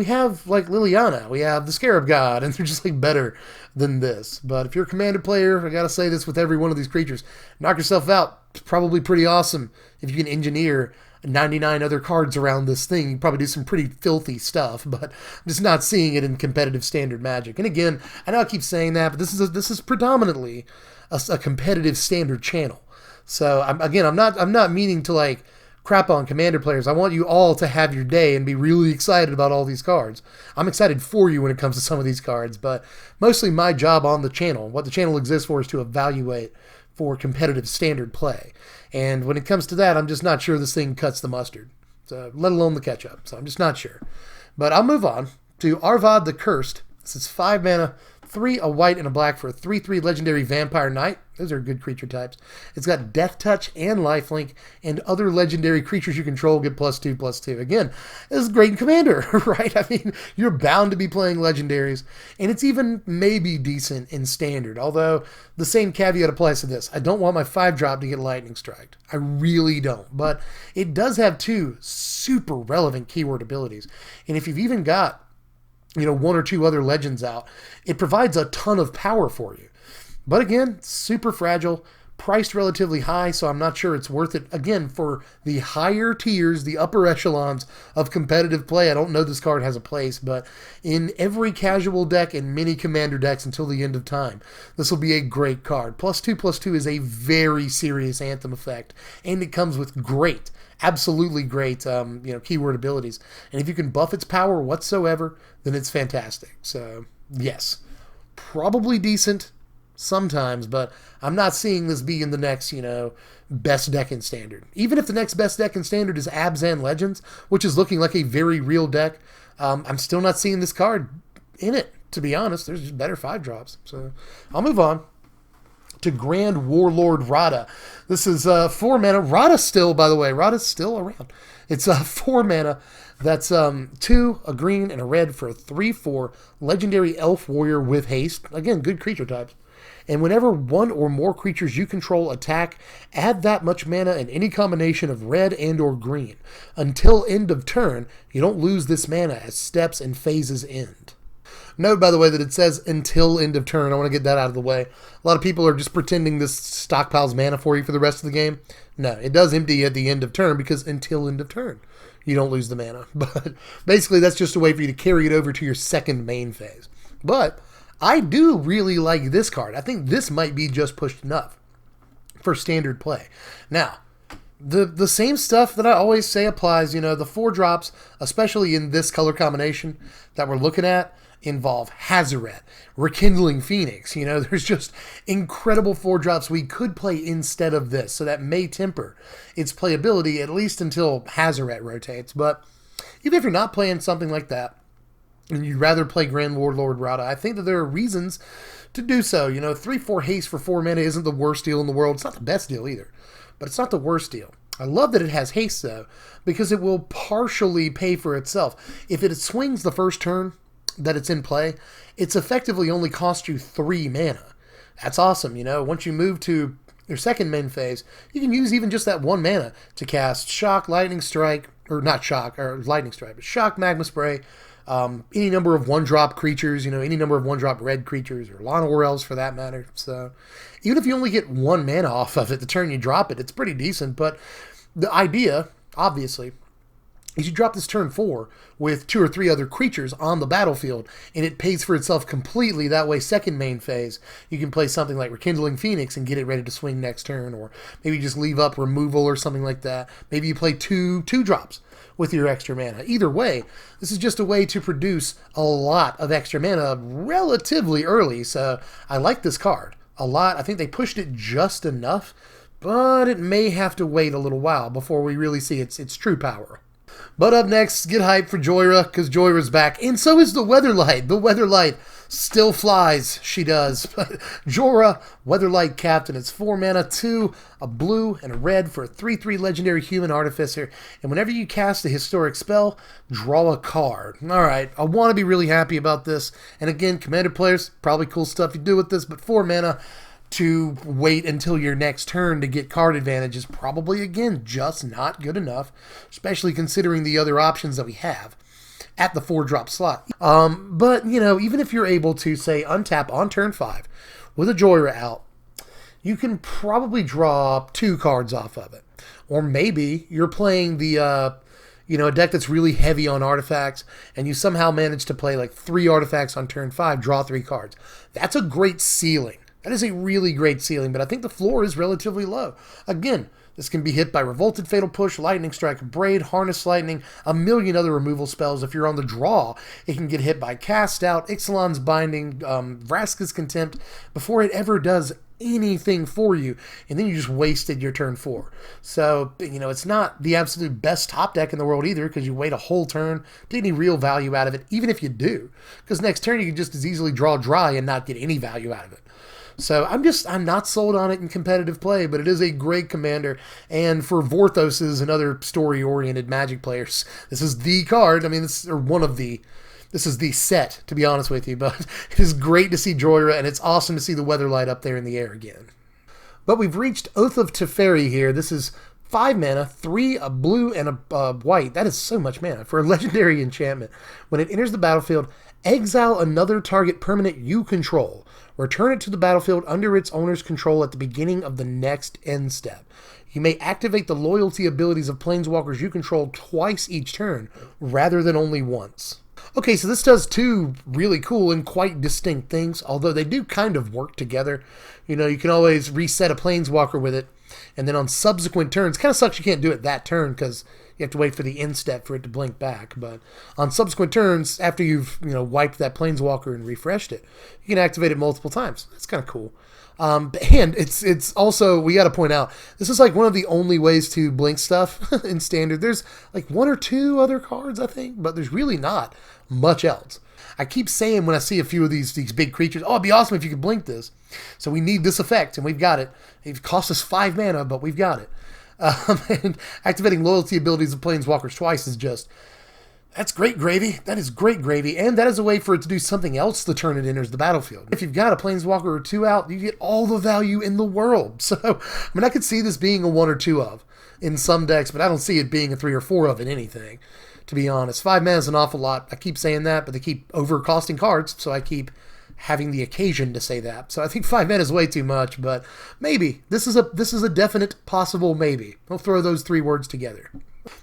have Liliana, we have the Scarab God, and they're just better than this. But if you're a Commander player, I gotta say this with every one of these creatures, knock yourself out. It's probably pretty awesome if you can engineer 99 other cards around this thing. You probably do some pretty filthy stuff, but I'm just not seeing it in competitive Standard Magic. And again, I know I keep saying that, but this is predominantly a competitive standard channel. So I'm not meaning to like crap on Commander players. I want you all to have your day and be really excited about all these cards. I'm excited for you when it comes to some of these cards, but mostly my job on the channel, what the channel exists for, is to evaluate for competitive standard play. And when it comes to that, I'm just not sure this thing cuts the mustard, so, let alone the ketchup. So I'm just not sure. But I'll move on to Arvad the Cursed. This is 5 mana, 3, a white, and a black for a 3/3 legendary Vampire Knight. Those are good creature types. It's got Death Touch and Lifelink, and other legendary creatures you control get +2/+2. Again, this is great in Commander, right? I mean, you're bound to be playing legendaries, and it's even maybe decent in Standard, although the same caveat applies to this. I don't want my 5-drop to get Lightning Striked. I really don't, but it does have 2 super relevant keyword abilities, and if you've even got 1 or 2 other legends out, it provides a ton of power for you. But again, super fragile, priced relatively high, so I'm not sure it's worth it. Again, for the higher tiers, the upper echelons of competitive play, I don't know this card has a place, but in every casual deck and many Commander decks until the end of time, this will be a great card. +2/+2 is a very serious Anthem effect, and it comes with great, absolutely great keyword abilities. And if you can buff its power whatsoever, then it's fantastic. So yes, probably decent sometimes, but I'm not seeing this be in the next best deck in Standard. Even if the next best deck in Standard is Abzan Legends, which is looking like a very real deck, I'm still not seeing this card in it, to be honest. There's just better 5-drops. So I'll move on to Grand Warlordrata. This is 4 mana. Rata's still, by the way, Rata's still around. It's 4 mana. That's 2, a green, and a red for a 3/4 legendary elf warrior with haste. Again, good creature types. And whenever 1 or more creatures you control attack, add that much mana in any combination of red and or green. Until end of turn, you don't lose this mana as steps and phases end. Note, by the way, that it says until end of turn. I want to get that out of the way. A lot of people are just pretending this stockpiles mana for you for the rest of the game. No, it does empty at the end of turn, because until end of turn, you don't lose the mana. But basically, that's just a way for you to carry it over to your second main phase. But I do really like this card. I think this might be just pushed enough for Standard play. Now, the same stuff that I always say applies. The 4-drops, especially in this color combination that we're looking at, involve Hazoret, Rekindling Phoenix. There's just incredible 4-drops we could play instead of this, so that may temper its playability, at least until Hazoret rotates. But even if you're not playing something like that, and you'd rather play Grand Warlordrata, I think that there are reasons to do so. 3/4 haste for 4 mana isn't the worst deal in the world. It's not the best deal either, but it's not the worst deal. I love that it has haste, though, because it will partially pay for itself. If it swings the first turn that it's in play, it's effectively only cost you 3 mana. That's awesome. Once you move to your second main phase, you can use even just that 1 mana to cast Shock, Lightning Strike, or not Shock, or Lightning Strike, but Shock, Magma Spray, any number of 1-drop creatures, any number of 1-drop red creatures, or Lana Elves for that matter. So even if you only get 1 mana off of it the turn you drop it, it's pretty decent. But the idea, obviously, is you drop this turn 4 with 2 or 3 other creatures on the battlefield, and it pays for itself completely. That way, second main phase, you can play something like Rekindling Phoenix and get it ready to swing next turn, or maybe just leave up removal or something like that. Maybe you play 2 2-drops with your extra mana. Either way, this is just a way to produce a lot of extra mana relatively early, so I like this card a lot. I think they pushed it just enough, but it may have to wait a little while before we really see its true power. But up next, get hyped for Jorah, because Jorah's back, and so is the Weatherlight. The Weatherlight still flies, she does. Jorah, Weatherlight Captain. It's 4 mana, 2, a blue, and a red for a 3/3 legendary human artificer. And whenever you cast a historic spell, draw a card. Alright, I want to be really happy about this. And again, Commander players, probably cool stuff you do with this, but 4 mana to wait until your next turn to get card advantage is probably, again, just not good enough, especially considering the other options that we have at the 4-drop slot. But, even if you're able to, say, untap on turn 5 with a Jorah out, you can probably draw 2 cards off of it. Or maybe you're playing the, a deck that's really heavy on artifacts, and you somehow manage to play like 3 artifacts on turn 5, draw 3 cards. That's a great ceiling. That is a really great ceiling, but I think the floor is relatively low. Again, this can be hit by Revolted Fatal Push, Lightning Strike, Braid, Harness Lightning, a million other removal spells. If you're on the draw, it can get hit by Cast Out, Ixalan's Binding, Vraska's Contempt, before it ever does anything for you, and then you just wasted your turn 4. So, it's not the absolute best top deck in the world either, because you wait a whole turn to get any real value out of it, even if you do. Because next turn you can just as easily draw dry and not get any value out of it. So I'm not sold on it in competitive play, but it is a great commander. And for Vorthoses and other story-oriented Magic players, this is the card. I mean, this is the set, to be honest with you. But it is great to see Jorah, and it's awesome to see the Weatherlight up there in the air again. But we've reached Oath of Teferi here. This is 5 mana, 3 a blue and a white. That is so much mana for a legendary enchantment. When it enters the battlefield, exile another target permanent you control. Return it to the battlefield under its owner's control at the beginning of the next end step. You may activate the loyalty abilities of planeswalkers you control twice each turn, rather than only once. Okay, so this does 2 really cool and quite distinct things, although they do kind of work together. You can always reset a planeswalker with it, and then on subsequent turns, kind of sucks you can't do it that turn because you have to wait for the end step for it to blink back. But on subsequent turns, after you've wiped that planeswalker and refreshed it, you can activate it multiple times. That's kind of cool. And it's also, we got to point out, this is like one of the only ways to blink stuff in Standard. There's like 1 or 2 other cards, I think, but there's really not much else. I keep saying when I see a few of these big creatures, oh, it'd be awesome if you could blink this. So we need this effect, and we've got it. It costs us 5 mana, but we've got it. And activating loyalty abilities of planeswalkers twice is just, that's great gravy. That is great gravy. And that is a way for it to do something else the turn it enters the battlefield. If you've got a planeswalker or 2 out, you get all the value in the world. So, I could see this being a 1 or 2 of in some decks, but I don't see it being a 3 or 4 of in anything, to be honest. 5 mana is an awful lot. I keep saying that, but they keep overcosting cards, so I keep having the occasion to say that. So I think 5 mana is way too much, but maybe. This is a definite possible maybe. I'll throw those 3 words together.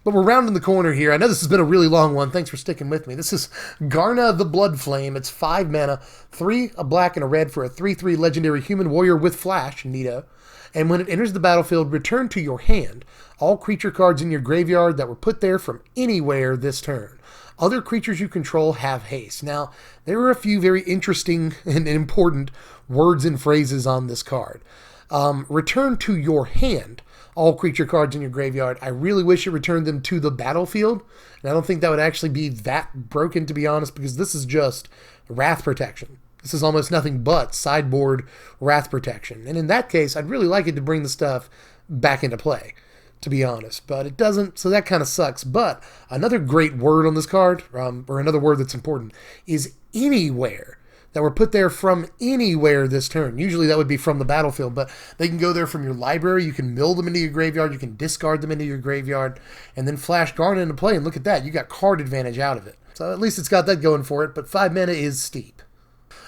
But we're rounding the corner here. I know this has been a really long one. Thanks for sticking with me. This is Garna the Blood Flame. It's 5 mana, 3 a black and a red for a 3/3 legendary human warrior with flash, Neato. And when it enters the battlefield, return to your hand all creature cards in your graveyard that were put there from anywhere this turn. Other creatures you control have haste. Now, there are a few very interesting and important words and phrases on this card. Return to your hand all creature cards in your graveyard. I really wish it returned them to the battlefield, and I don't think that would actually be that broken, to be honest, because this is just wrath protection. This is almost nothing but sideboard wrath protection. And in that case, I'd really like it to bring the stuff back into play, to be honest. But it doesn't, so that kind of sucks. But another great word on this card, or another word that's important, is anywhere. That were put there from anywhere this turn. Usually that would be from the battlefield, but they can go there from your library. You can mill them into your graveyard. You can discard them into your graveyard, and then flash Garna into play. And look at that. You got card advantage out of it. So at least it's got that going for it, but 5 mana is steep.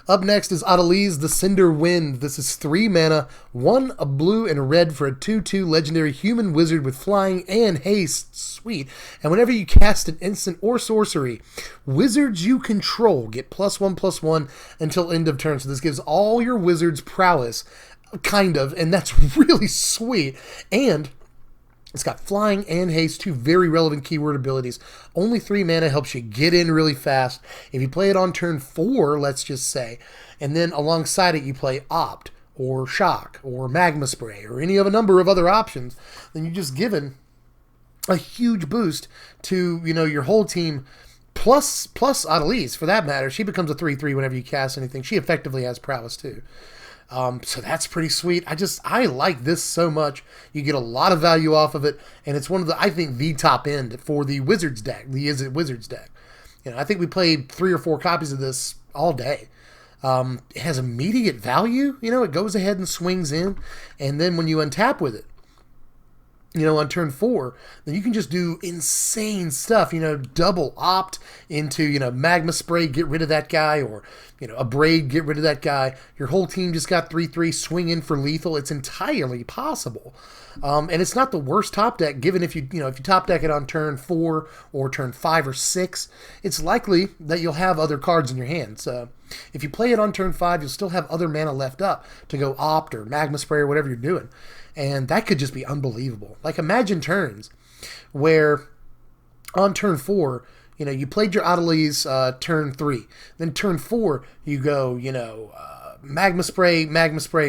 Up next is Aedelese, the Cinder Wind. This is 3 mana, 1 a blue and a red for a 2/2 legendary human wizard with flying and haste. Sweet. And whenever you cast an instant or sorcery, wizards you control get +1/+1 until end of turn. So this gives all your wizards prowess, kind of, and that's really sweet. And it's got flying and haste, 2 very relevant keyword abilities. Only 3 mana helps you get in really fast. If you play it on turn 4, let's just say, and then alongside it you play Opt, or Shock, or Magma Spray, or any of a number of other options, then you're just given a huge boost to, your whole team, plus Aedelese, for that matter. She becomes a 3/3 whenever you cast anything. She effectively has prowess, too. So that's pretty sweet. I like this so much. You get a lot of value off of it, and it's one of I think the top end for the Wizards deck, the Is It Wizards deck. I think we played 3 or 4 copies of this all day. It has immediate value. It goes ahead and swings in, and then when you untap with it, on turn 4, then you can just do insane stuff, double opt into, Magma Spray, get rid of that guy, or, a Braid, get rid of that guy. Your whole team just got 3/3, swing in for lethal. It's entirely possible. And it's not the worst top deck, given if you top deck it on turn 4 or turn 5 or 6, it's likely that you'll have other cards in your hand. So if you play it on turn 5, you'll still have other mana left up to go opt or Magma Spray or whatever you're doing. And that could just be unbelievable. Like, imagine turns where on turn 4, you played your Aedelese turn 3. Then turn 4, you go, Magma Spray,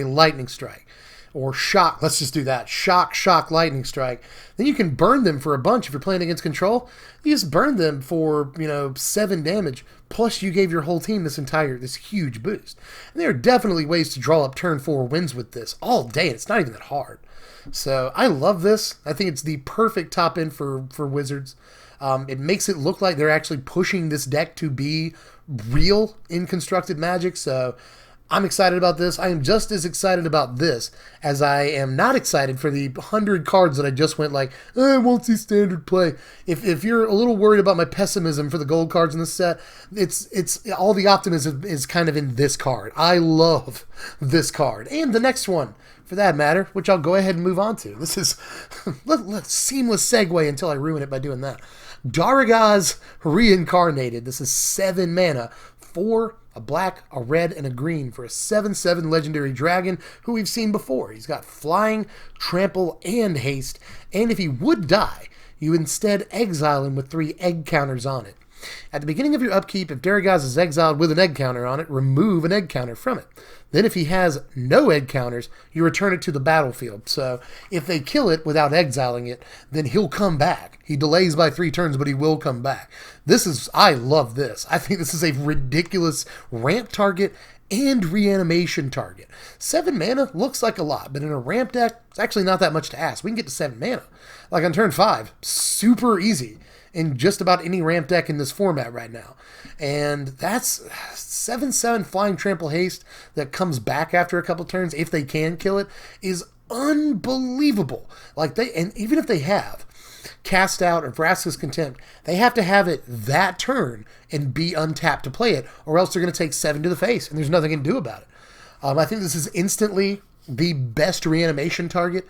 Lightning Strike. Or Shock, let's just do that. Shock, Lightning Strike. Then you can burn them for a bunch if you're playing against control. You just burn them for, 7 damage. Plus you gave your whole team this huge boost. And there are definitely ways to draw up turn 4 wins with this all day. And it's not even that hard. So I love this. I think it's the perfect top end for Wizards. It makes it look like they're actually pushing this deck to be real in constructed Magic. So I'm excited about this. I am just as excited about this as I am not excited for the 100 cards that I just went like, I won't see standard play. If you're a little worried about my pessimism for the gold cards in this set, it's all the optimism is kind of in this card. I love this card. And the next one, for that matter, which I'll go ahead and move on to. This is let's seamless segue until I ruin it by doing that. Daragaz Reincarnated. This is 7 mana, 4 a black, a red, and a green for a 7/7 legendary dragon who we've seen before. He's got flying, trample, and haste, and if he would die, you instead exile him with 3 egg counters on it. At the beginning of your upkeep, if Daragaz is exiled with an egg counter on it, remove an egg counter from it. Then if he has no egg counters, you return it to the battlefield. So if they kill it without exiling it, then he'll come back. He delays by 3 turns, but he will come back. I love this. I think this is a ridiculous ramp target and reanimation target. 7 mana looks like a lot, but in a ramp deck, it's actually not that much to ask. We can get to 7 mana. Like on turn 5, super easy in just about any ramp deck in this format right now. And that's 7/7 flying trample haste that comes back after a couple turns, if they can kill it, is unbelievable. And even if they have Cast Out or Vraska's Contempt, they have to have it that turn and be untapped to play it, or else they're going to take 7 to the face, and there's nothing you can do about it. I think this is instantly the best reanimation target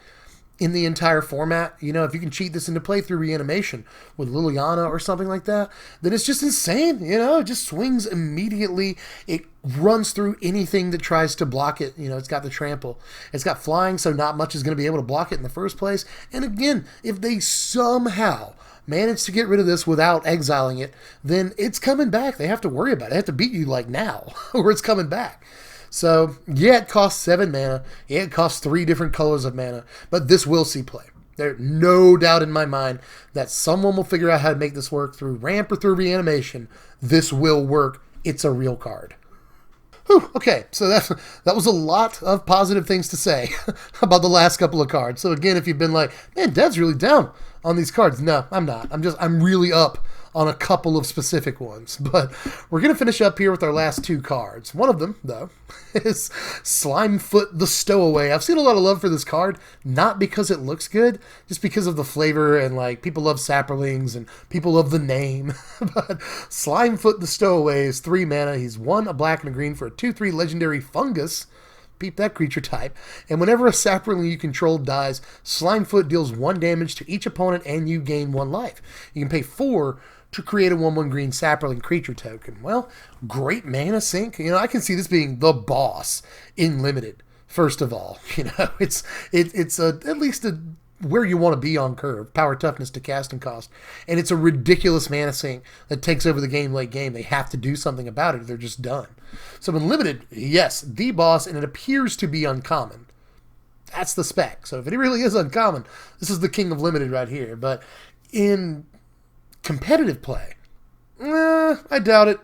in the entire format. If you can cheat this into play through reanimation with Liliana or something like that, then it's just insane. It just swings immediately. It runs through anything that tries to block it. It's got the trample. It's got flying, so not much is going to be able to block it in the first place. And again, if they somehow manage to get rid of this without exiling it, then it's coming back. They have to worry about it. They have to beat you like now, or it's coming back. So, yeah, it costs 7 mana. Yeah, it costs 3 different colors of mana. But this will see play. There's no doubt in my mind that someone will figure out how to make this work through ramp or through reanimation. This will work. It's a real card. Whew, okay, so that was a lot of positive things to say about the last couple of cards. So again, if you've been like, man, Dev's really down on these cards. No, I'm not. I'm really up on a couple of specific ones. But we're going to finish up here with our last 2 cards. One of them, though, is Slimefoot the Stowaway. I've seen a lot of love for this card, not because it looks good, just because of the flavor, and people love Saprolings and people love the name. But Slimefoot the Stowaway is 3 mana. He's 1, a black, and a green for a 2/3 legendary fungus. Peep that creature type. And whenever a Saproling you control dies, Slimefoot deals 1 damage to each opponent and you gain 1 life. You can pay 4 to create a 1/1 green Saproling creature token. Well, great mana sink. I can see this being the boss in Limited. First of all, it's at least where you want to be on curve, power, toughness to casting cost, and it's a ridiculous mana sink that takes over the game late game. They have to do something about it, or they're just done. So in Limited, yes, the boss, and it appears to be uncommon. That's the spec. So if it really is uncommon, this is the king of Limited right here. But in competitive play, I doubt it.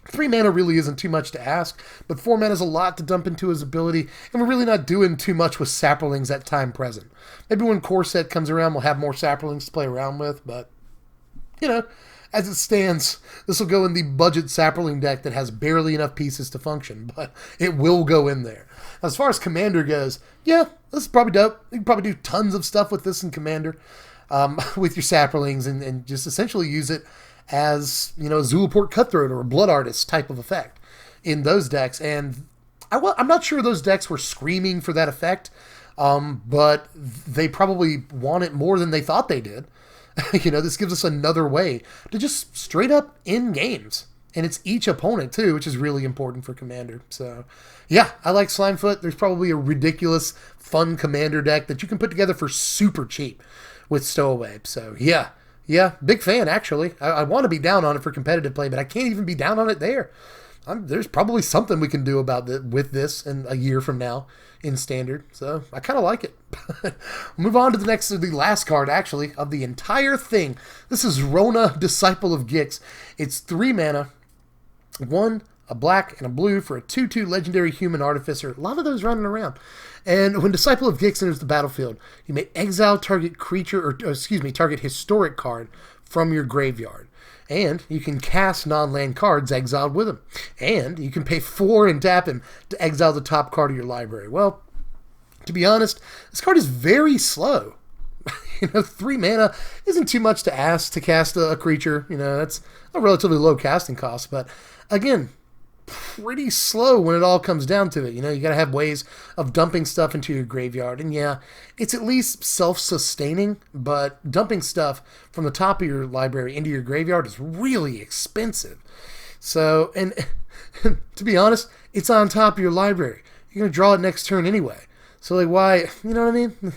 3 mana really isn't too much to ask, but 4 mana is a lot to dump into his ability, and we're really not doing too much with Saprolings at time present. Maybe when Core Set comes around, we'll have more Saprolings to play around with, but, as it stands, this will go in the budget sapperling deck that has barely enough pieces to function, but it will go in there. As far as Commander goes, yeah, this is probably dope. You can probably do tons of stuff with this in Commander, with your sapperlings, and just essentially use it as, a Zulaport Cutthroat or a Blood Artist type of effect in those decks. And I'm not sure those decks were screaming for that effect, but they probably want it more than they thought they did. This gives us another way to just straight up end games. And it's each opponent, too, which is really important for Commander. So, yeah, I like Slimefoot. There's probably a ridiculous, fun Commander deck that you can put together for super cheap with Stowaway. So, yeah, big fan, actually. I want to be down on it for competitive play, but I can't even be down on it there. There's probably something we can do about with this in a year from now in Standard. So, I kind of like it. Move on to the last card, actually, of the entire thing. This is Rona, Disciple of Gix. It's 3 mana. 1, a black, and a blue for a 2/2 legendary human artificer. A lot of those running around. And when Disciple of Gix enters the battlefield, you may exile target creature, target historic card from your graveyard. And you can cast non-land cards exiled with him. And you can pay 4 and tap him to exile the top card of your library. Well, to be honest, this card is very slow. 3 mana isn't too much to ask to cast a creature. That's a relatively low casting cost, but again, pretty slow when it all comes down to it. You got to have ways of dumping stuff into your graveyard, and yeah, it's at least self-sustaining, but dumping stuff from the top of your library into your graveyard is really expensive. So, and to be honest, it's on top of your library. You're going to draw it next turn anyway. So, why, you know what I mean?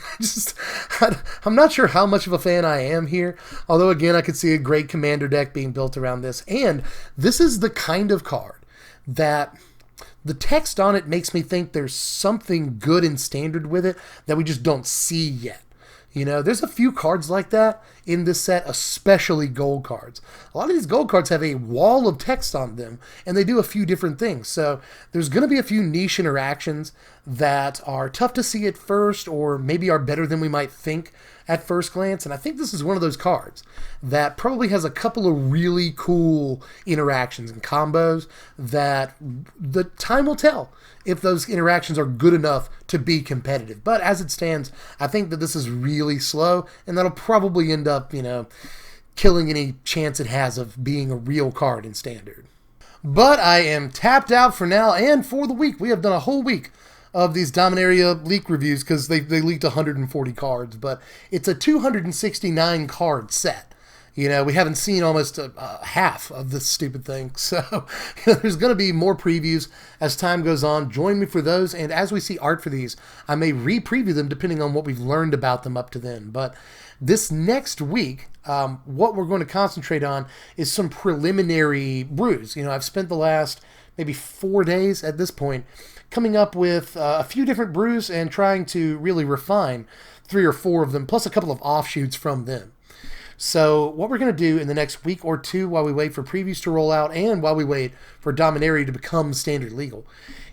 I'm not sure how much of a fan I am here. Although, again, I could see a great Commander deck being built around this. And this is the kind of card that the text on it makes me think there's something good in Standard with it that we just don't see yet. There's a few cards like that in this set, especially gold cards. A lot of these gold cards have a wall of text on them, and they do a few different things. So there's going to be a few niche interactions that are tough to see at first, or maybe are better than we might think at first glance. And I think this is one of those cards that probably has a couple of really cool interactions and combos that the time will tell if those interactions are good enough to be competitive. But as it stands, I think that this is really slow, and that'll probably end up, killing any chance it has of being a real card in Standard. But I am tapped out for now and for the week. We have done a whole week of these Dominaria leak reviews because they leaked 140 cards, but it's a 269 card set. We haven't seen almost half of this stupid thing. So there's going to be more previews as time goes on. Join me for those. And as we see art for these, I may re-preview them depending on what we've learned about them up to then. But this next week, what we're going to concentrate on is some preliminary brews. I've spent the last maybe 4 days at this point coming up with a few different brews and trying to really refine 3 or 4 of them, plus a couple of offshoots from them. So what we're going to do in the next week or two while we wait for previews to roll out and while we wait for Dominaria to become Standard legal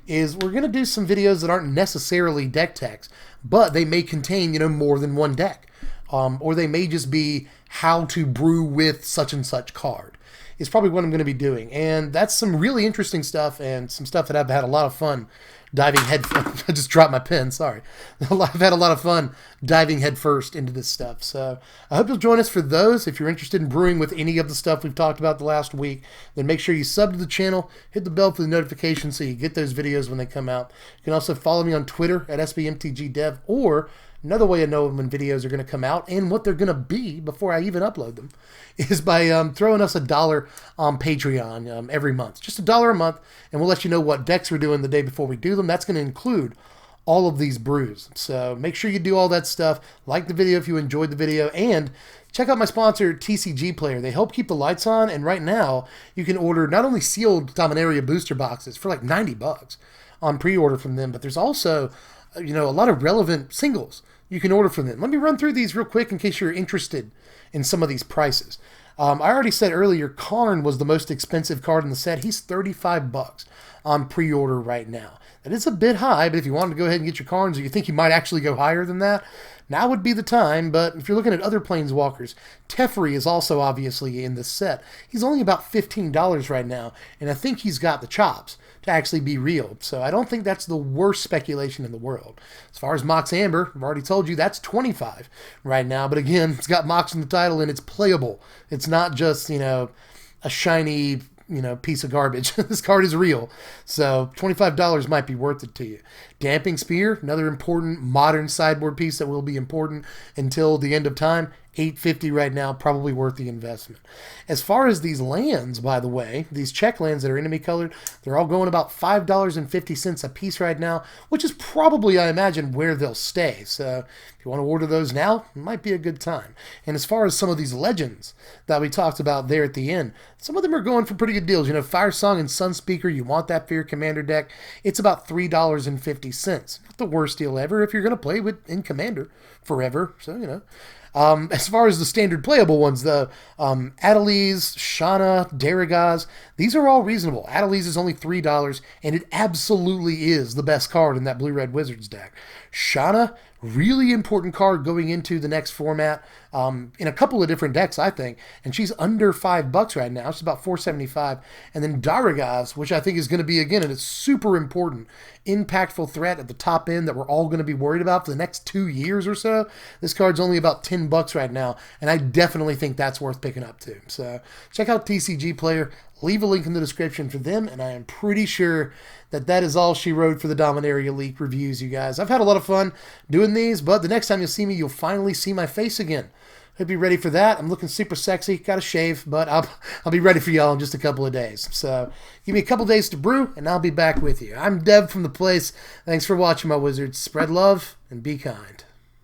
is we're going to do some videos that aren't necessarily deck techs, but they may contain, more than one deck. Or they may just be how to brew with such and such card is probably what I'm going to be doing. And that's some really interesting stuff and some stuff that I've had a lot of fun diving head. I just dropped my pen. Sorry. I've had a lot of fun diving head first into this stuff. So I hope you'll join us for those. If you're interested in brewing with any of the stuff we've talked about the last week, then make sure you sub to the channel, hit the bell for the notifications so you get those videos when they come out. You can also follow me on Twitter at SBMTGDev, or another way I know when videos are going to come out and what they're going to be before I even upload them is by throwing us $1 on Patreon every month. Just $1 a month, and we'll let you know what decks we're doing the day before we do them. That's going to include all of these brews. So make sure you do all that stuff. Like the video if you enjoyed the video, and check out my sponsor, TCG Player. They help keep the lights on, and right now you can order not only sealed Dominaria booster boxes for like $90 on pre-order from them, but there's also a lot of relevant singles you can order from them. Let me run through these real quick in case you're interested in some of these prices. I already said earlier, Karn was the most expensive card in the set. He's $35. on pre-order right now. That is a bit high, but if you wanted to go ahead and get your cards, or you think you might actually go higher than that, now would be the time. But if you're looking at other Planeswalkers, Teferi is also obviously in this set. He's only about $15 right now, and I think he's got the chops to actually be real. So I don't think that's the worst speculation in the world. As far as Mox Amber, I've already told you that's $25 right now. But again, it's got Mox in the title, and it's playable. It's not just, a shiny piece of garbage. This card is real. So $25 might be worth it to you. Damping Spear, another important modern sideboard piece that will be important until the end of time. $8.50 right now, probably worth the investment. As far as these lands, by the way, these Czech lands that are enemy colored, they're all going about $5.50 a piece right now, which is probably, I imagine, where they'll stay. So if you want to order those now, it might be a good time. And as far as some of these legends that we talked about there at the end, some of them are going for pretty good deals. Firesong and Sunspeaker, you want that for your commander deck, it's about $3.50. Not the worst deal ever if you're going to play in Commander forever. So, as far as the standard playable ones, the Aedelese, Shana, Daragaz, these are all reasonable. Aedelese is only $3, and it absolutely is the best card in that Blue-Red Wizards deck. Shana, really important card going into the next format in a couple of different decks, I think. And she's under $5 right now. She's about $4.75. And then Daragaz, which I think is going to be, again, and it's super important, impactful threat at the top end that we're all going to be worried about for the next 2 years or so. This card's only about $10 right now, and I definitely think that's worth picking up too. So check out TCG Player. Leave a link in the description for them, and I am pretty sure that is all she wrote for the Dominaria Leak reviews, you guys. I've had a lot of fun doing these, but the next time you'll see me, you'll finally see my face again. Hope you're ready for that. I'm looking super sexy. Got to shave, but I'll be ready for y'all in just a couple of days. So give me a couple days to brew, and I'll be back with you. I'm Dev from The Place. Thanks for watching, my wizards. Spread love and be kind.